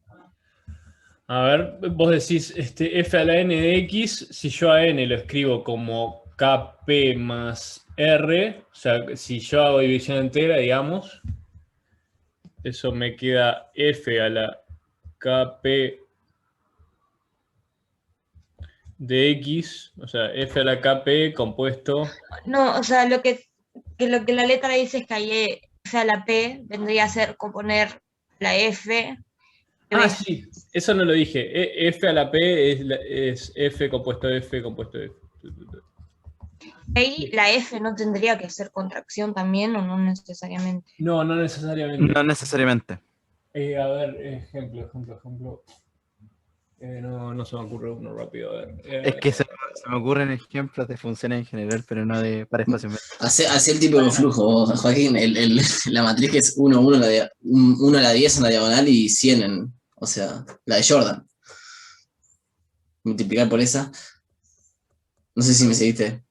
A ver, vos decís F a la N de X, si yo a N lo escribo como KP más R, o sea, si yo hago división entera, digamos, eso me queda F a la KP de X, o sea, F a la KP compuesto. No, o sea, lo que la letra dice es que hay F a la P vendría a ser componer la F. Ah, sí, eso no lo dije. F a la P es F compuesto F compuesto F. Ahí la F no tendría que ser contracción también o no necesariamente. No, no necesariamente. No necesariamente. A ver, ejemplo. No se me ocurre uno rápido. A ver. Es que se me ocurren ejemplos de funciones en general, pero no para espacio métrico. Hace el tipo de flujo, Joaquín. La matriz que es 1, 1 a la 10 en la diagonal y 100 en. O sea, la de Jordan. Multiplicar por esa. No sé si me seguiste.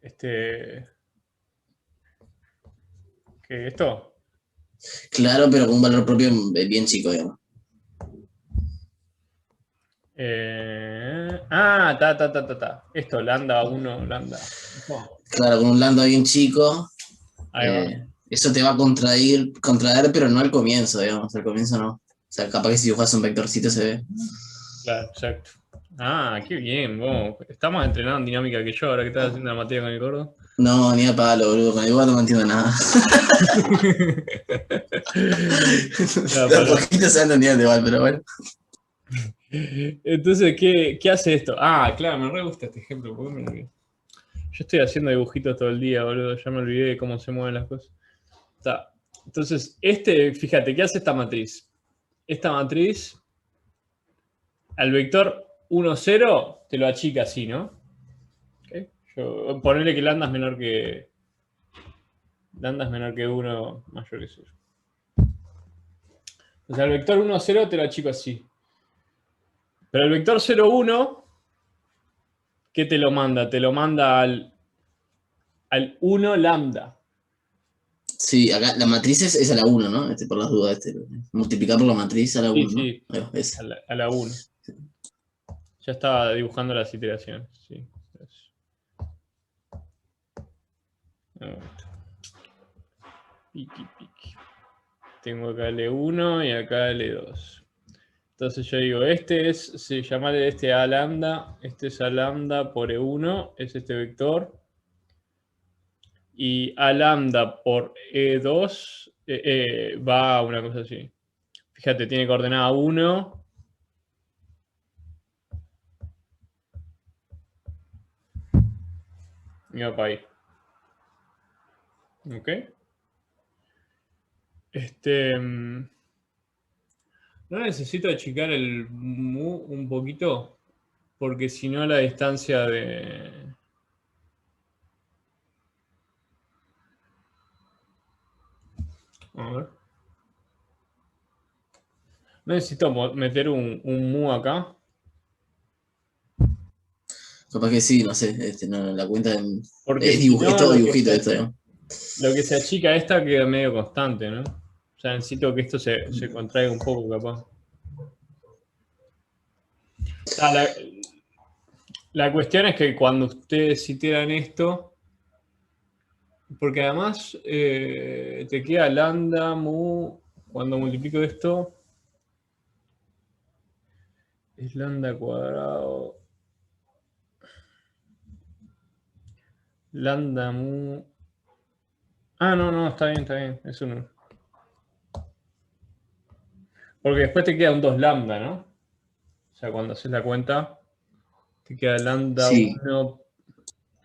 ¿Qué esto? Claro, pero con un valor propio bien chico, digamos. Ta. Esto, lambda 1, lambda. Oh, Claro, con un lambda bien chico. ahí va. Eso te va a contraer, pero no al comienzo, digamos. Al comienzo no. O sea, capaz que si dibujas un vectorcito se ve. Claro, exacto. Ah, qué bien, vos. Estás más entrenado en dinámica que yo, ahora que estás haciendo la materia con el gordo. No, ni a palo, boludo. Con el igual no entiendo nada. Los poquitos se han entendido igual, pero bueno. Entonces, ¿qué hace esto? Ah, claro, me re gusta este ejemplo. ¿Por qué me lo olvidé? Yo estoy haciendo dibujitos todo el día, boludo. Ya me olvidé de cómo se mueven las cosas. Está. Entonces, fíjate, ¿qué hace esta matriz? Esta matriz, al vector 1, 0, te lo achica así, ¿no? ¿Okay? Ponerle que lambda es menor que 1, mayor que 0. O sea, el vector 1, 0 te lo achico así. Pero el vector 0, 1, ¿qué te lo manda? Te lo manda al 1 lambda. Sí, acá la matriz es a la 1, ¿no? Por las dudas. Multiplicar por la matriz a la 1, Sí, ¿no? a la 1. Ya estaba dibujando las iteraciones. Sí. Piqui. Tengo acá L1 y acá L2. Entonces yo digo, se llama A lambda, este es A lambda por E1, es este vector. Y A lambda por E2 va a una cosa así. Fíjate, tiene coordenada 1. Y va para ahí. ¿Ok? No necesito achicar el mu un poquito, porque si no la distancia de... A ver. No necesito meter un mu acá. Capaz que sí, no sé. No, la cuenta Porque es si no, todo dibujito esto, ¿no? Lo que se achica esta queda medio constante, ¿no? O sea, necesito que esto se contraiga un poco, capaz. La cuestión es que cuando ustedes iteran esto, porque además te queda lambda, mu, cuando multiplico esto, es lambda cuadrado, lambda, mu... Ah, no, está bien, es 1. Porque después te queda un 2 lambda, ¿no? O sea, cuando haces la cuenta, te queda lambda Sí. 1.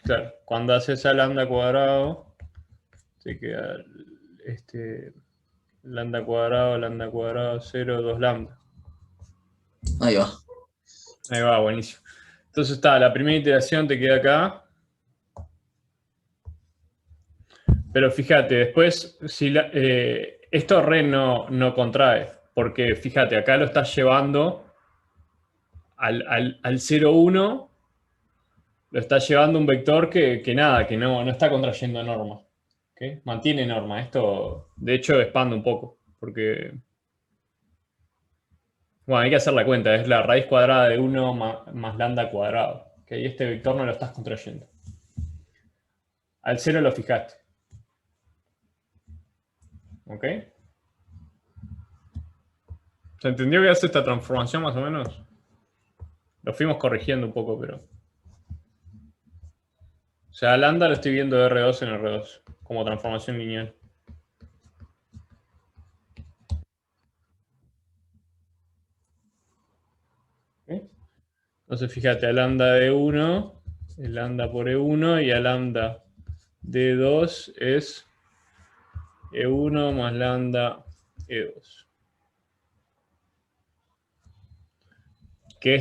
Claro, cuando haces a lambda cuadrado, te queda lambda cuadrado, 0, 2 lambda. Ahí va. Ahí va, buenísimo. Entonces la primera iteración te queda acá. Pero fíjate, después, si esto re no contrae, porque fíjate, acá lo estás llevando al 0, 1, lo estás llevando un vector que no está contrayendo norma. ¿Okay? Mantiene norma. Esto, de hecho, expande un poco, porque... Bueno, hay que hacer la cuenta, es la raíz cuadrada de 1 más lambda cuadrado. ¿Okay? Este vector no lo estás contrayendo. Al 0 lo fijaste. ¿Ok? ¿Se entendió que hace esta transformación más o menos? Lo fuimos corrigiendo un poco, pero... O sea, lambda lo estoy viendo de R2 en R2, como transformación lineal. Entonces fíjate, a lambda de 1, el lambda por E1 y a lambda de 2 es E1 más lambda E2. Que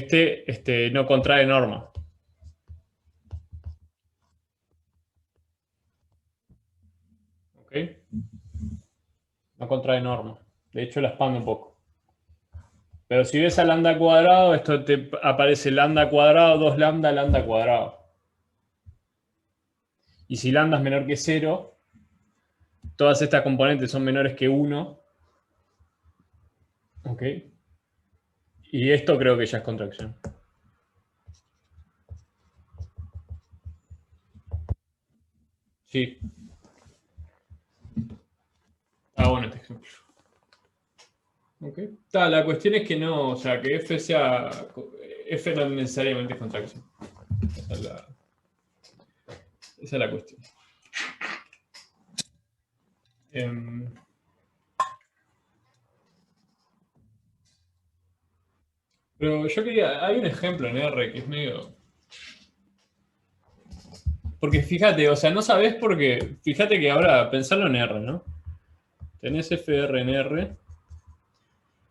este no contrae norma. ¿Ok? No contrae norma. De hecho, la expande un poco. Pero si ves a lambda cuadrado, esto te aparece lambda cuadrado, 2 lambda, lambda cuadrado. Y si lambda es menor que 0, todas estas componentes son menores que 1. ¿Ok? Y esto creo que ya es contracción. Sí. Ah, bueno, este ejemplo. Ok. La cuestión es que no, o sea, que F sea. F no necesariamente es contracción. Esa es la cuestión. Pero yo quería. Hay un ejemplo en R que es medio. Porque fíjate, o sea, no sabés porque. Fíjate que ahora pensarlo en R, ¿no? Tenés FR en R.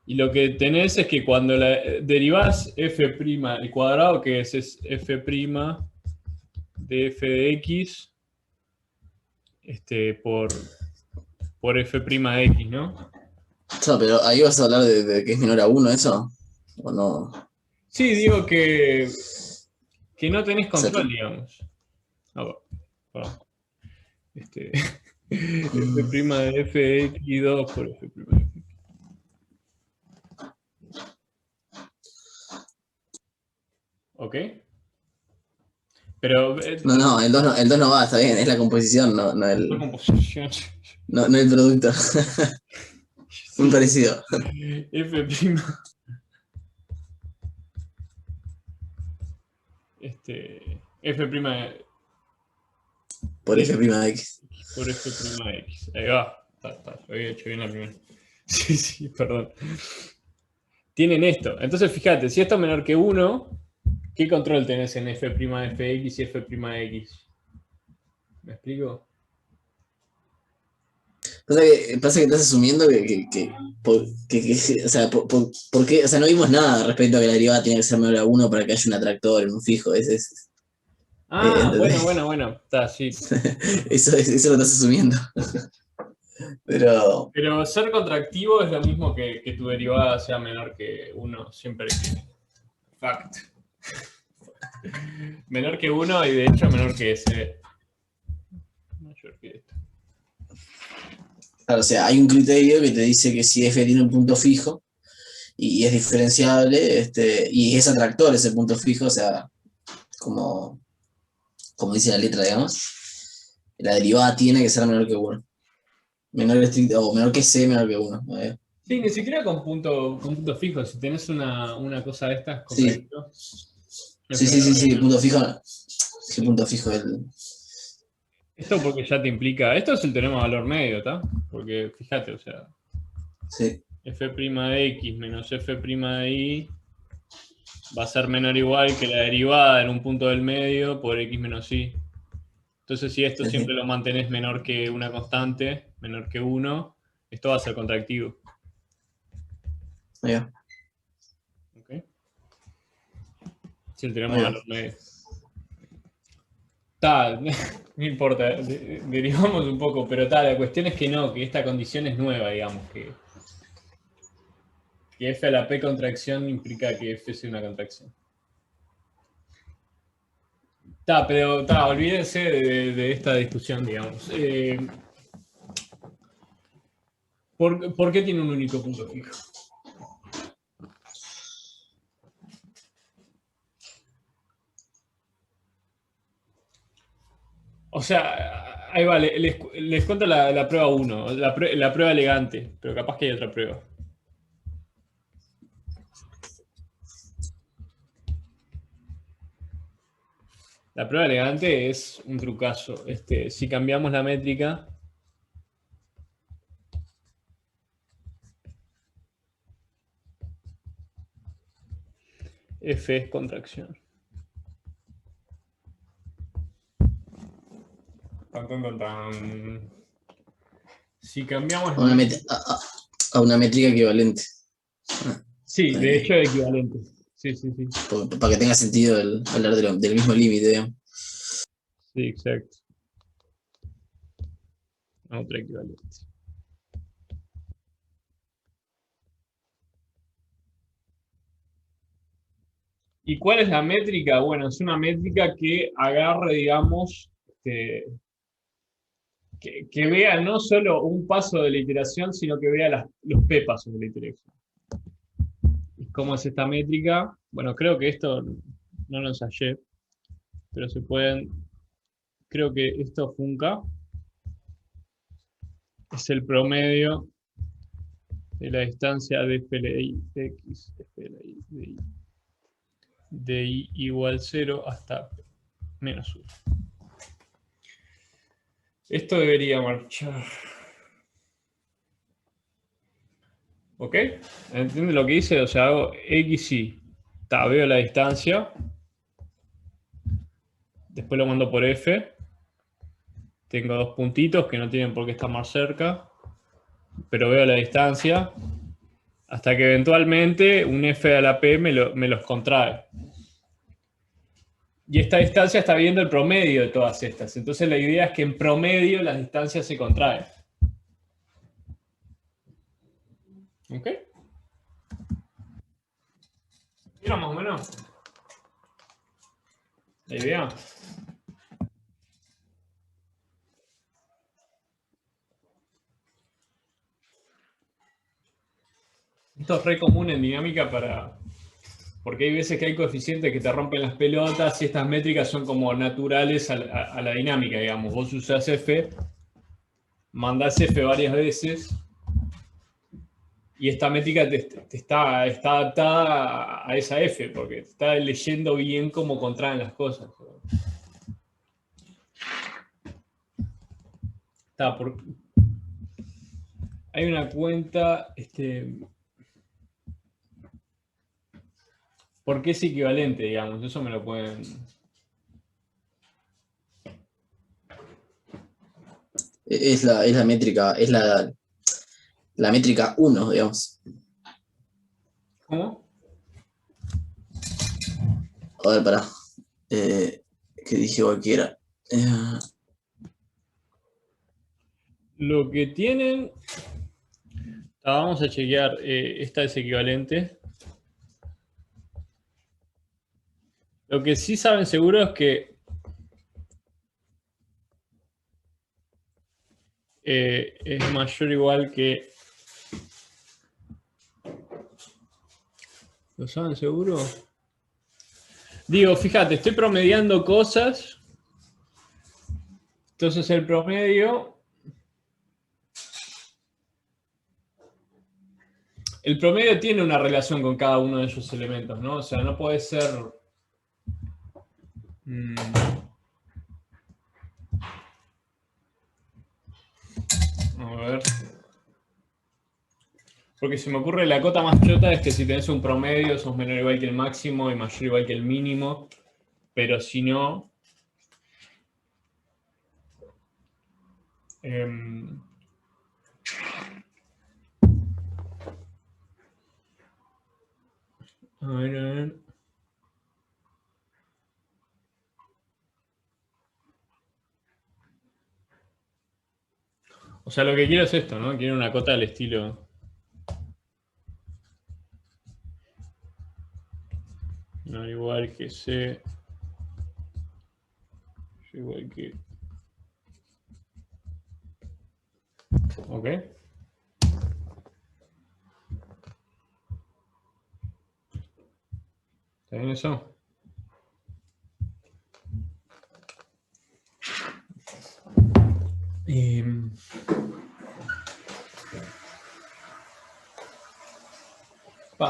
Y lo que tenés es que cuando derivás f' al cuadrado, que es f' de f de x por f' de x, ¿no? No, pero ahí vas a hablar de que es menor a 1 eso, ¿o no? Sí, digo que no tenés O sea, control, digamos. Perdón. F' de f de x2 por f' de x. ¿Ok? Pero no, el 2 no va, está bien, es la composición, no la el, composición. no el producto. Muy parecido. F'. F'. Por F' de X. Por f' de x. Ahí va. Lo había hecho bien la primera. Sí, perdón. Tienen esto. Entonces, fíjate, si esto es menor que 1, ¿qué control tenés en f' de fx y f' de x? ¿Me explico? Pasa que estás asumiendo o sea, ¿por qué? O sea, no vimos nada respecto a que la derivada tiene que ser menor a 1 para que haya un atractor en un fijo. Ah, ¿Entendés? bueno. Está, sí. Eso lo estás asumiendo. Pero, Pero ser contractivo es lo mismo que tu derivada sea menor que 1, siempre que. Fact. Menor que 1 y de hecho menor que ese. Mayor que esto. claro, o sea, hay un criterio que te dice que si f tiene un punto fijo y es diferenciable, y es atractor ese punto fijo, o sea, como dice la letra, digamos, la derivada tiene que ser menor que 1. Menor estricto, o menor que c, menor que 1. Sí, ni siquiera con punto fijo. Si tenés una cosa de estas, Sí, contractivo. sí, punto fijo. ¿Qué punto fijo? Esto porque ya te implica. Esto es el teorema de valor medio, ¿está? Porque fíjate, o sea, Sí, f' de x menos f' de y va a ser menor o igual que la derivada en un punto del medio por x menos y. Entonces, si esto siempre sí. lo mantenés menor que una constante, menor que 1, esto va a ser contractivo. Ahí va. ¿Ok? Es el teorema Ahí de va. valor medio. Tal, no importa, derivamos un poco, pero tal, la cuestión es que no, que esta condición es nueva, digamos, que f a la p contracción implica que f sea una contracción. Pero olvídense de esta discusión, digamos. ¿Por qué tiene un único punto fijo? O sea, ahí va, les cuento la prueba 1, la prueba elegante, pero capaz que hay otra prueba. La prueba elegante es un trucazo. Si cambiamos la métrica, F es contracción. Tan, tan, tan, tan. Si cambiamos... A una métrica equivalente. Sí, de hecho es equivalente. Sí. Para que tenga sentido hablar del mismo límite, digamos. Sí, exacto. Otra equivalente. ¿Y cuál es la métrica? Bueno, es una métrica que agarre, digamos, que vea no solo un paso de la iteración, sino que vea los p pasos de la iteración. ¿Y cómo es esta métrica? Bueno, creo que esto no lo ensayé, pero se pueden... Creo que esto funca. Es el promedio de la distancia de FLI de X, FLI de I igual 0 hasta menos 1. Esto debería marchar. ¿Ok? ¿Entiendes lo que hice? O sea, hago X, Y. Veo la distancia. Después lo mando por F. Tengo dos puntitos que no tienen por qué estar más cerca. Pero veo la distancia. Hasta que eventualmente un F a la P me los contrae. Y esta distancia está viendo el promedio de todas estas. Entonces la idea es que en promedio las distancias se contraen. ¿Ok? ¿Vieron más o menos la idea? Esto es re común en dinámica porque hay veces que hay coeficientes que te rompen las pelotas y estas métricas son como naturales a la dinámica, digamos. Vos usás F, mandás F varias veces y esta métrica te está adaptada a esa F porque te está leyendo bien cómo contraen las cosas. Hay una cuenta, porque es equivalente, digamos, eso me lo pueden... Es la métrica, es la métrica 1, digamos. ¿Cómo? A ver, pará. Que dije cualquiera. Lo que tienen... vamos a chequear, esta es equivalente. Lo que sí saben seguro es que es mayor o igual que... ¿Lo saben seguro? Digo, fíjate, estoy promediando cosas. Entonces el promedio... El promedio tiene una relación con cada uno de esos elementos, ¿no? O sea, no puede ser... A ver... Porque se me ocurre la cota más chota es que si tenés un promedio sos menor o igual que el máximo y mayor o igual que el mínimo, pero si no... a ver. O sea, lo que quiero es esto, ¿no? Quiero una cota del estilo... No igual que C... Igual que... ¿Ok? ¿Está bien eso?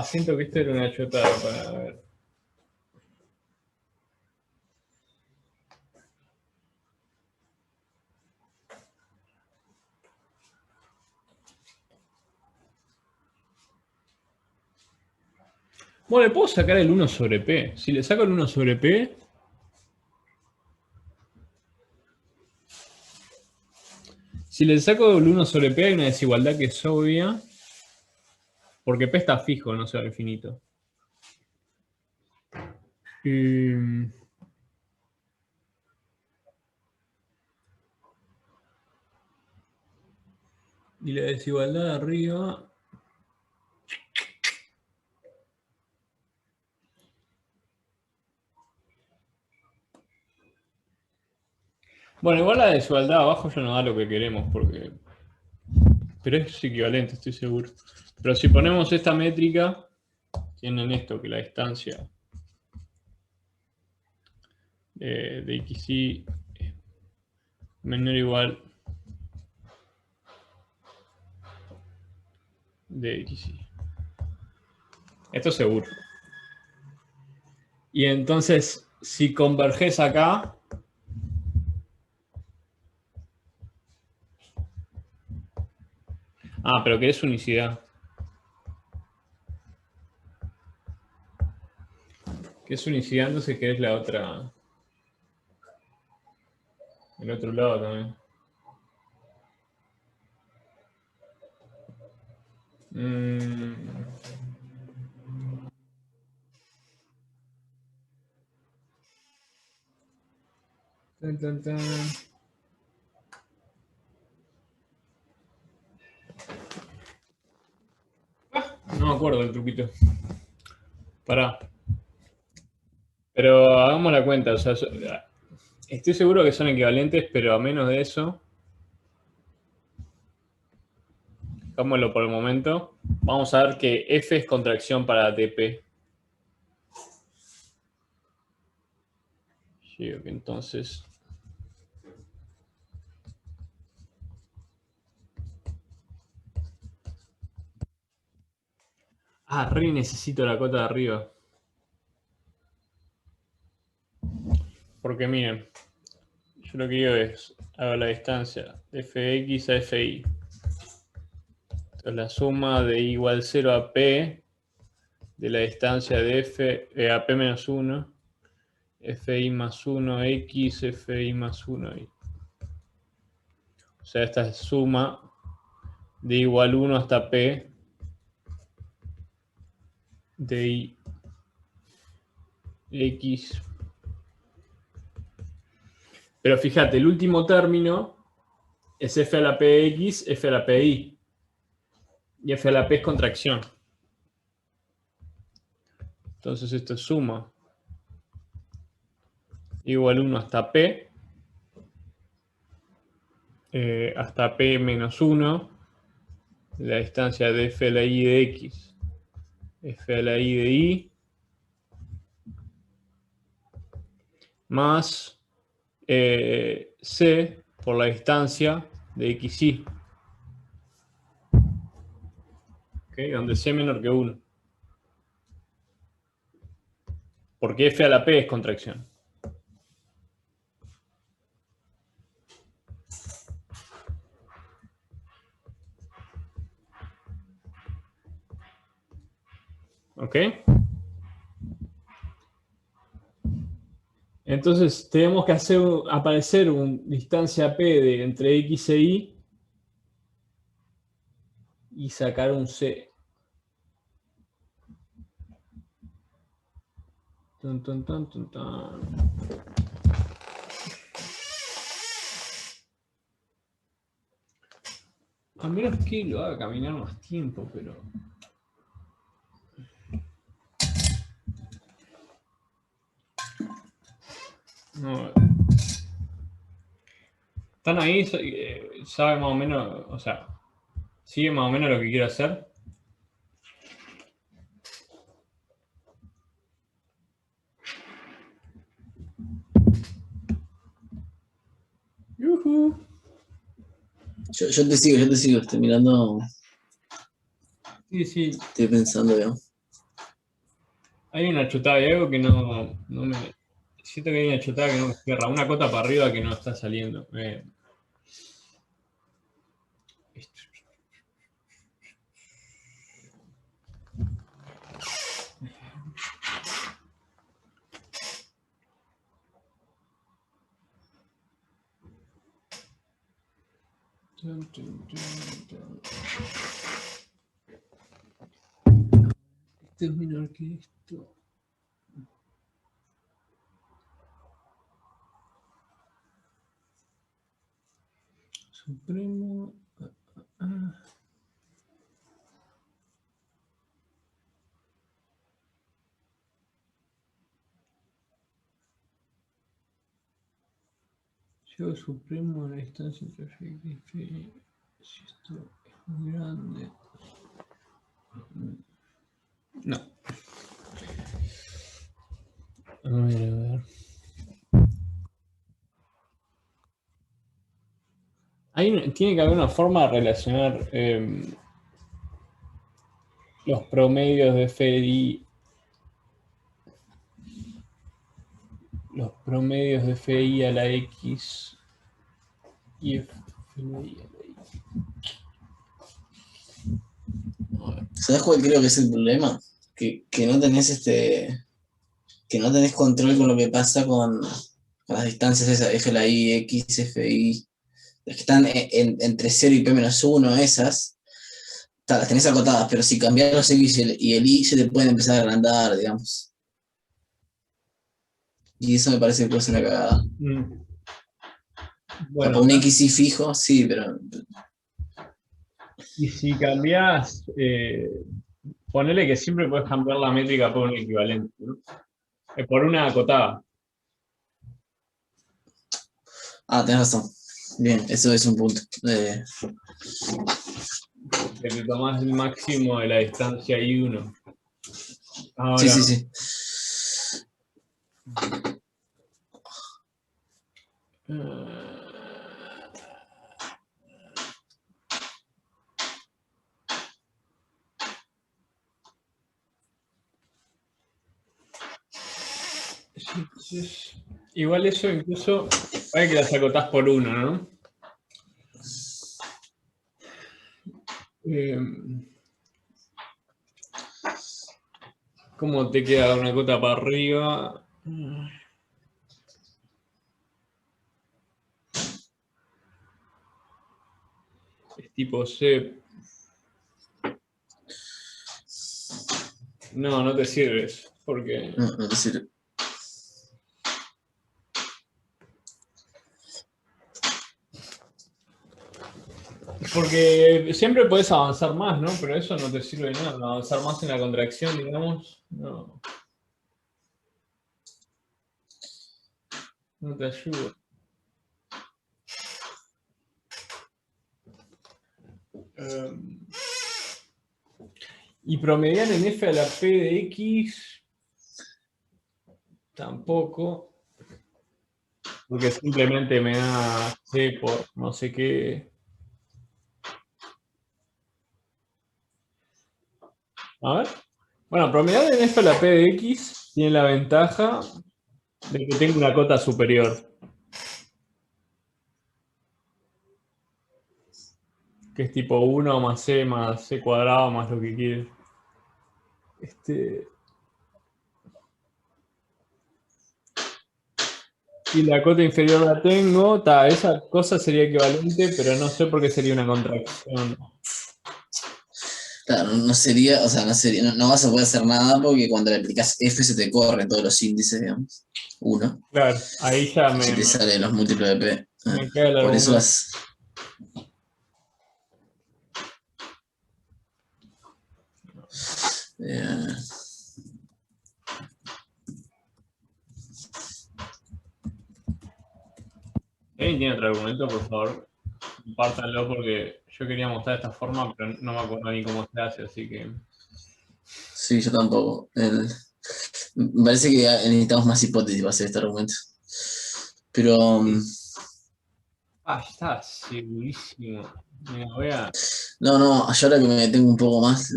Siento que esto era una chotada para ver. Bueno, le puedo sacar el 1 sobre P. Si le saco el 1 sobre P... Si le saco el 1 sobre P hay una desigualdad que es obvia. Porque P está fijo, no se va a infinito. Y la desigualdad de arriba... Bueno, igual la desigualdad abajo ya no da lo que queremos, porque... Pero es equivalente, estoy seguro. Pero si ponemos esta métrica, tienen esto, que la distancia de xy es menor o igual de xy. Esto seguro. Y entonces, si converges acá... Ah, pero ¿qué es unicidad? ¿Qué es unicidad? Entonces, ¿qué es la otra? El otro lado también. Tan, tan, tan. No me acuerdo del truquito. Pará. Pero hagamos la cuenta. O sea, estoy seguro que son equivalentes, pero a menos de eso. Hagámoslo por el momento. Vamos a ver que F es contracción para TP. Sí, ok, entonces... Ah, re necesito la cota de arriba. Porque miren, yo lo que digo es, hago la distancia de Fx a Fi. Entonces la suma de I igual 0 a P de la distancia de F a P menos 1, Fi más 1 X, Fi más 1 Y. O sea, esta es suma de igual 1 hasta P de I X. Pero fíjate, el último término es F a la Px, F a la Pi. Y F a la P es contracción. Entonces esto es suma. Igual 1 hasta P. Hasta P menos 1. La distancia de F a la I de X. F a la I de Y. Más C por la distancia de XY. ¿Okay? Donde C menor que 1. Porque F a la P es contracción. ¿Ok? Entonces tenemos que hacer aparecer una distancia P de entre X e Y y sacar un C. Tun, tun, tun, tun, tun. A menos que lo haga caminar más tiempo, pero... No. ¿Están ahí? ¿Sabe más o menos? O sea, ¿sigue más o menos lo que quiero hacer? ¡Yujú! Yo te sigo, estoy mirando, Sí, sí. estoy pensando ya. Hay una chutada, hay algo que no me... Siento que hay una chutada que no me cierra. Una cota para arriba que no está saliendo. Tun, tun, tun, tun. Esto es menor que esto. Supremo. Yo supremo a la distancia entre F y F. Si esto es muy grande. No. A ver, a ver. Tiene que haber una forma de relacionar los promedios de FI. Los promedios de FI a la X y FI a la Y. ¿Sabes cuál creo que es el problema? Que no tenés que no tenés control con lo que pasa con las distancias esas, FLI, X, FI, las que están entre 0 y P-1, esas, las tenés acotadas, pero si cambias los X y el Y se te pueden empezar a agrandar, digamos. Y eso me parece que puede ser una cagada. Bueno, Para un X y fijo, sí, pero y si cambias, ponele que siempre puedes cambiar la métrica por un equivalente, ¿no? Por una acotada. tenés razón. Bien, eso es un punto. Que te tomas el máximo de la distancia I1. Ahora, Sí, sí, sí. igual eso incluso hay que las acotás por uno, ¿no? ¿Cómo te queda una cota para arriba? Es tipo C. No, no te sirves, porque No te sirve. porque siempre puedes avanzar más, ¿no? Pero eso no te sirve de nada. Avanzar más en la contracción, digamos, no. No te ayuda. Y promediar en F a la P de X tampoco. Porque simplemente me da C por no sé qué. A ver. Bueno, promediar en F a la P de X tiene la ventaja de que tengo una cota superior. Que es tipo 1 más C cuadrado más lo que quieres. Y la cota inferior la tengo, esa cosa sería equivalente, pero no sé por qué sería una contracción. Claro, no sería, o sea, no vas a poder hacer nada porque cuando le aplicas F se te corren todos los índices, digamos. 1. Claro, ahí ya Si te salen los múltiplos de P. me queda el Por eso argumento. vas. ¿Alguien tiene otro argumento, por favor? Compártanlo porque yo quería mostrar esta forma, pero no me acuerdo ni cómo se hace, así que. Sí, yo tampoco. Me parece que necesitamos más hipótesis para hacer este argumento. Pero. Está segurísimo. Mira, voy a. No, yo ahora que me detengo un poco más,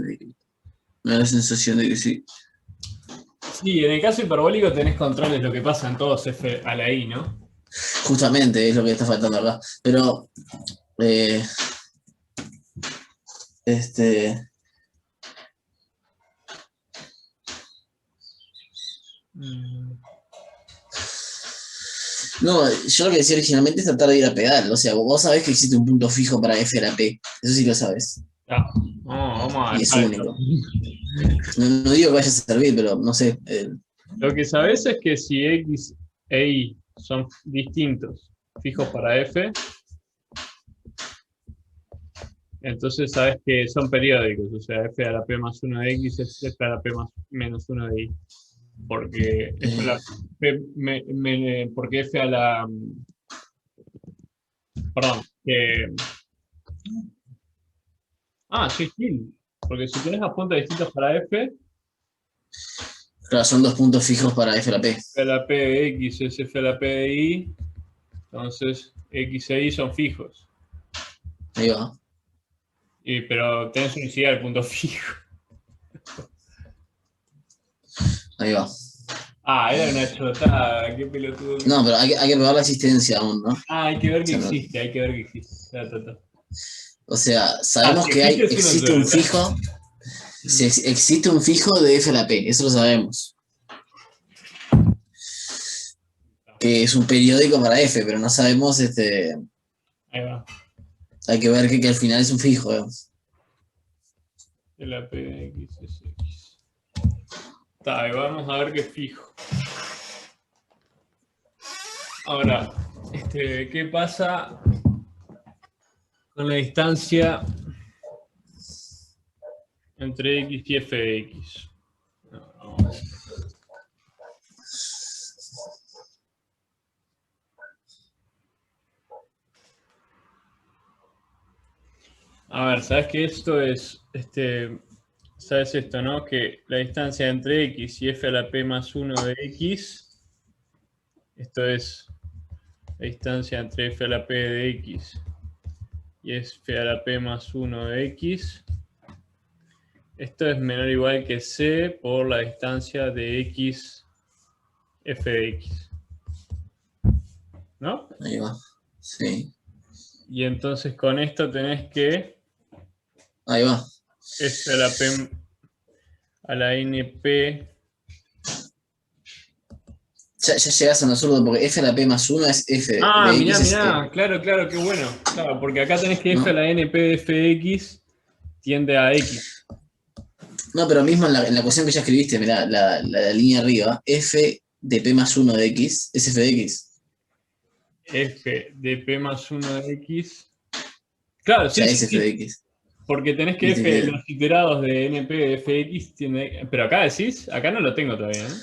me da la sensación de que sí. Sí, en el caso hiperbólico tenés controles, lo que pasa en todos F a la I, ¿no? Justamente es lo que está faltando acá. Pero. No, yo lo que decía originalmente es tratar de ir a pedal. O sea, vos sabés que existe un punto fijo para f a la p. Eso sí lo sabes. Ah, vamos a Y es dejar esto. único. No digo que vaya a servir, pero no sé. Lo que sabes es que si X e Y son distintos, fijos para F, entonces sabes que son periódicos, o sea, F a la P más 1 de X es F a la P más menos 1 de Y. Porque F a la P, porque F a la... Perdón, sí, sí. Porque si tienes apuntes distintos para F, Claro, son dos puntos fijos para f a la p. F a la P de X es F a la P de Y, entonces X e Y son fijos. Ahí va. Pero tenés unicidad del punto fijo. Ahí va. Era una chotada, qué pelotudo. No, pero hay que probar la existencia aún, ¿no? Hay que ver que O sea, no. existe, hay que ver que existe. O sea, sabemos si que existe, es uno existe un solo. fijo. Si existe un fijo de f a la p, eso lo sabemos. Que es un periódico para f, pero no sabemos, Ahí va. hay que ver que al final es un fijo, digamos. La P de X es X. Ahí vamos a ver qué es fijo. Ahora, ¿qué pasa con la distancia entre X y F de X? No. A ver, ¿sabes que esto es, sabes esto, ¿no? Que la distancia entre X y F a la P más 1 de X, esto es la distancia entre F a la P de X y F a la P más 1 de X, esto es menor o igual que C por la distancia de X, F de X. ¿No? Ahí va. Sí. Y entonces con esto tenés que Ahí va. F a la P a la NP. Ya llegas a un absurdo porque f a la p más 1 es f de Mirá, x. claro, qué bueno. Claro, porque acá tenés que ¿no? F a la NP de F de X tiende a X. No, pero mismo en la ecuación que ya escribiste, mirá, la línea arriba, f de p más 1 de x es f de x. F de P más 1 de X. Claro, Ya sí, es f de x. porque tenés que Viste F, que- los iterados de NP de FX tiene. Pero acá decís, acá no lo tengo todavía, ¿no?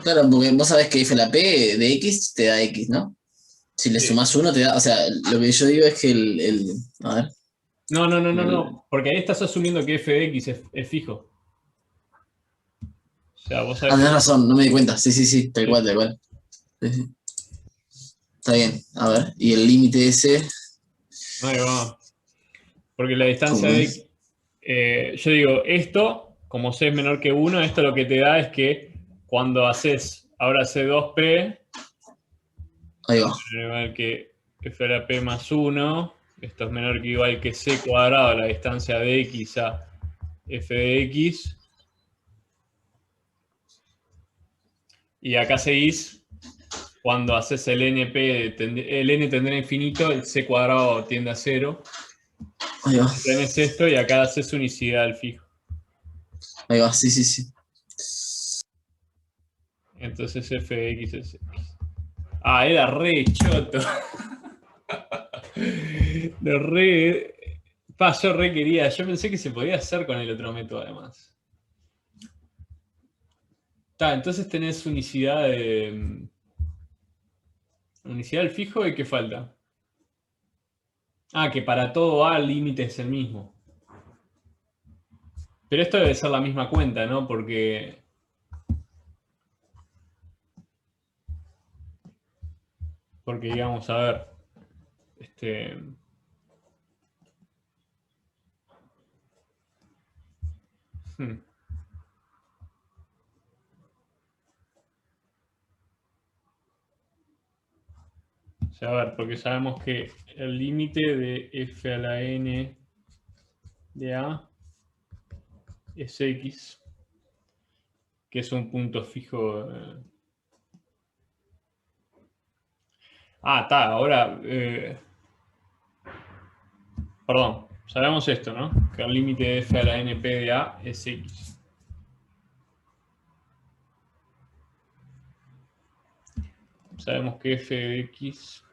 Claro, porque vos sabés que f a la p de x te da x, ¿no? Si le Sí. sumás 1 te da, o sea, lo que yo digo es que a ver. No, porque ahí estás asumiendo que F de X es fijo. O sea, vos sabés. Tenés razón, no me di cuenta. Sí, tal Sí. cual, tal cual. Sí. Está bien, a ver. Y el límite ese, Ahí va. Porque la distancia ¿cómo de. es? Yo digo, esto, como C es menor que 1, esto lo que te da es que cuando haces ahora C2P, Ahí va. igual que F a la P más 1, esto es menor que igual que C cuadrado, la distancia de X a F de X. Y acá seguís, cuando haces el NP, el N tendrá infinito, el C cuadrado tiende a 0. Ahí va. Tenés esto y acá haces unicidad al fijo. Ahí va, sí. Entonces F de X es X. Era re choto. Yo re quería. Yo pensé que se podía hacer con el otro método además. Entonces tenés unicidad de. Unicidad del fijo y ¿qué falta? Que para todo A el límite es el mismo. Pero esto debe ser la misma cuenta, ¿no? Porque digamos, a ver. O sea, a ver, porque sabemos que el límite de f a la n de A es X, que es un punto fijo. Ah, está, ahora... perdón, sabemos esto, ¿no? Que el límite de f a la np de a es x. Sabemos que f de x...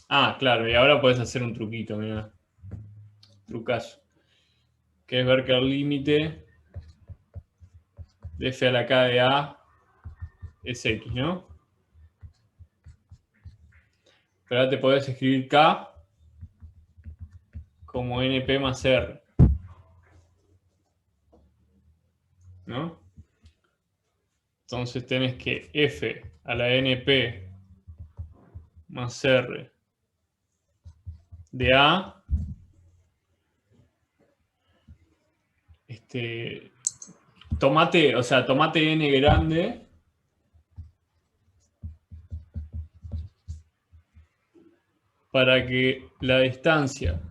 Ah, claro, y ahora puedes hacer un truquito, mira. Trucazo. Que es ver que el límite de f a la k de a es x, ¿no? Pero ahora te podés escribir k como np más r, ¿no? Entonces tenés que f a la np más r de a, tomate, o sea, tomate n grande para que la distancia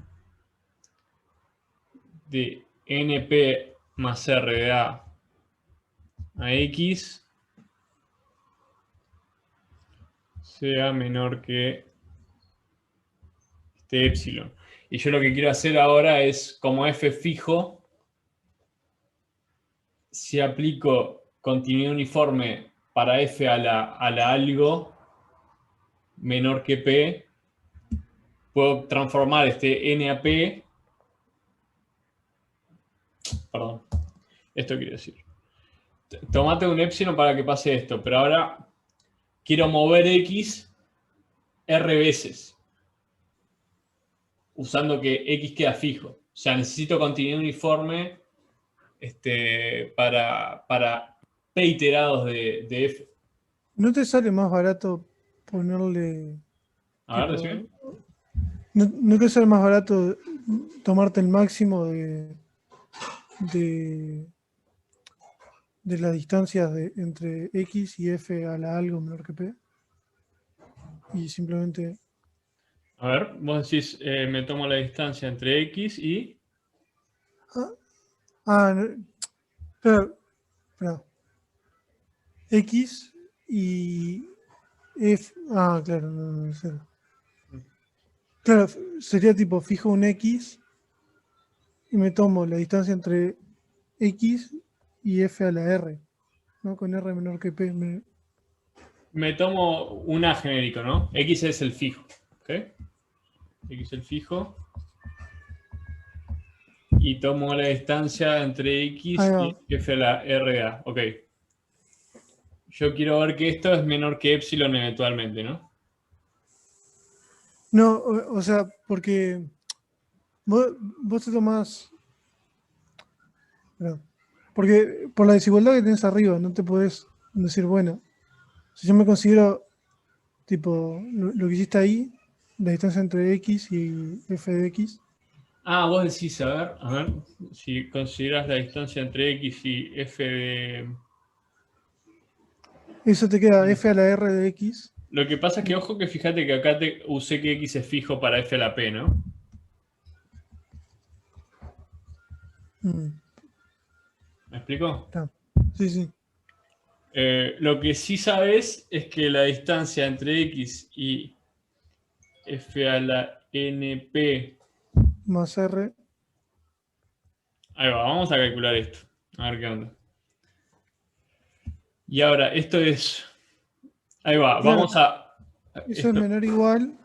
de np más r de a x sea menor que este epsilon. Y yo lo que quiero hacer ahora es, como f fijo, si aplico continuidad uniforme para f a la algo menor que p, puedo transformar este n a p, perdón, esto quiero decir. Tomate un epsilon para que pase esto, pero ahora quiero mover x r veces, usando que x queda fijo. O sea, necesito continuidad uniforme para p iterados de f. ¿No te sale más barato ponerle... A ver, tipo, decime. ¿no te sale más barato tomarte el máximo de las distancias entre x y f a la algo menor que p? Y simplemente... A ver, vos decís, me tomo la distancia entre x y... Claro, x y f... Ah, claro, no, cero. Claro, sería tipo, fijo un x y me tomo la distancia entre x y f a la r, ¿no? Con r menor que p. Me tomo un A genérico, ¿no? X es el fijo, ¿ok? X es el fijo. Y tomo la distancia entre X Ahí y va. f a la r de a, ok. Yo quiero ver que esto es menor que epsilon eventualmente, ¿no? No, o sea, porque vos te tomás... Perdón. Porque por la desigualdad que tenés arriba, no te podés decir, bueno, si yo me considero, tipo, lo que hiciste ahí, la distancia entre x y f de x, Ah, vos decís, a ver, si consideras la distancia entre X y f de... eso te queda f a la r de x. Lo que pasa es que, ojo, que fíjate que acá usé que X es fijo para f a la p, ¿no? ¿Me explico? Está. Sí, sí. Lo que sí sabes es que la distancia entre X y f a la np... Más r. Ahí va, vamos a calcular esto. A ver qué onda. Y ahora, esto es... Ahí va, Claro, vamos a... eso es menor o igual.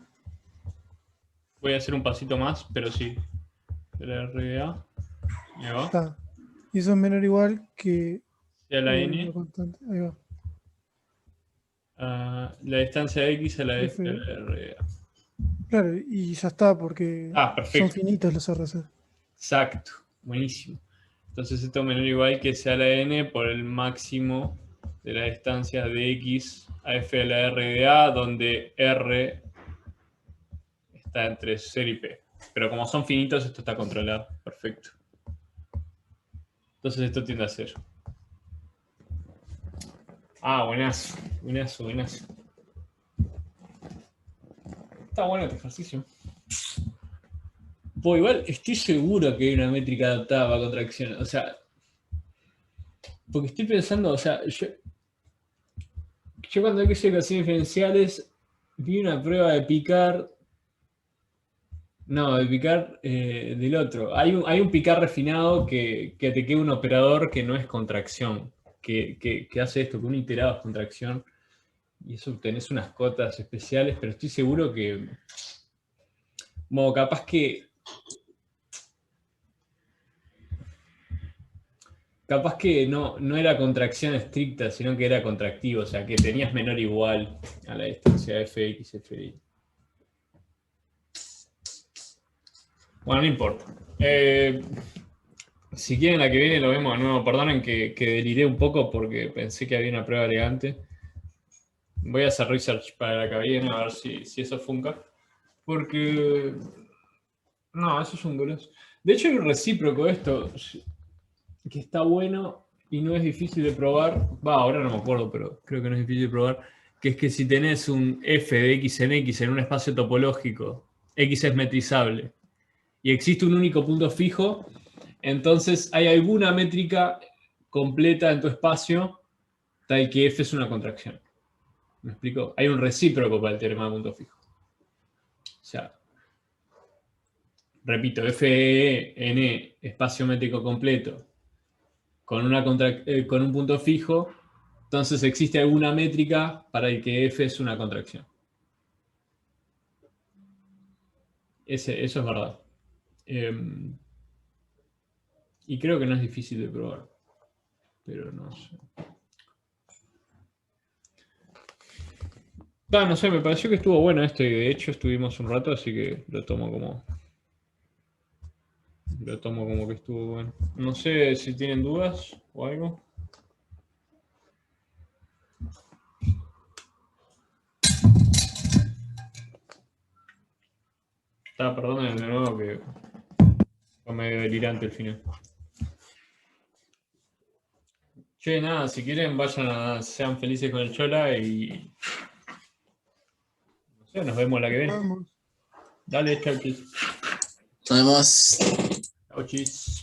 Voy a hacer un pasito más, pero sí. La RDA. Ahí va. Está. Y eso es menor o igual que A la n. constante. Ahí va. La distancia de X a la F. RDA. Claro, y ya está, porque Ah, perfecto. son finitos los RC. Exacto. Buenísimo. Entonces esto menor o igual que sea la n por el máximo de la distancia de X a f a la RDA, donde R está entre 0 y P. Pero como son finitos, esto está controlado. Perfecto. Entonces esto tiende a ser. Ah, buenazo. Buenazo, buenazo. Está bueno este ejercicio. Pues igual estoy seguro que hay una métrica adaptada para contracciones. O sea, porque estoy pensando, o sea, yo cuando hay que hacer ecuaciones diferenciales, vi una prueba de picar. No, de picar del otro. Hay un picar refinado que te queda un operador que no es contracción, que hace esto, que un iterado es contracción. Y eso tenés unas cotas especiales, pero estoy seguro que. Bueno, capaz que. Capaz que no era contracción estricta, sino que era contractivo, o sea, que tenías menor o igual a la distancia fx, fy. Bueno, no importa. Si quieren la que viene lo vemos de nuevo. Perdonen que deliré un poco porque pensé que había una prueba elegante. Voy a hacer research para la que viene a ver si eso funca. Porque. No, eso es un goloso. De hecho, hay un recíproco de esto que está bueno y no es difícil de probar. Ahora no me acuerdo, pero creo que no es difícil de probar. Que es que si tenés un f de x en x en un espacio topológico, x es metrizable y existe un único punto fijo, entonces hay alguna métrica completa en tu espacio tal que f es una contracción. ¿Me explico? Hay un recíproco para el teorema de punto fijo. O sea, repito, Fn, espacio métrico completo, con un punto fijo, entonces existe alguna métrica para el que f es una contracción. Eso es verdad. Y creo que no es difícil de probar. Pero no sé. No sé, me pareció que estuvo bueno esto y de hecho estuvimos un rato, así que lo tomo como que estuvo bueno. No sé si tienen dudas o algo. Perdón de nuevo que fue medio delirante el final. Che, nada, si quieren sean felices con el Chola y no sé, nos vemos la que viene. Vamos. Dale, chau, chis. Nos vemos. Chau, chis.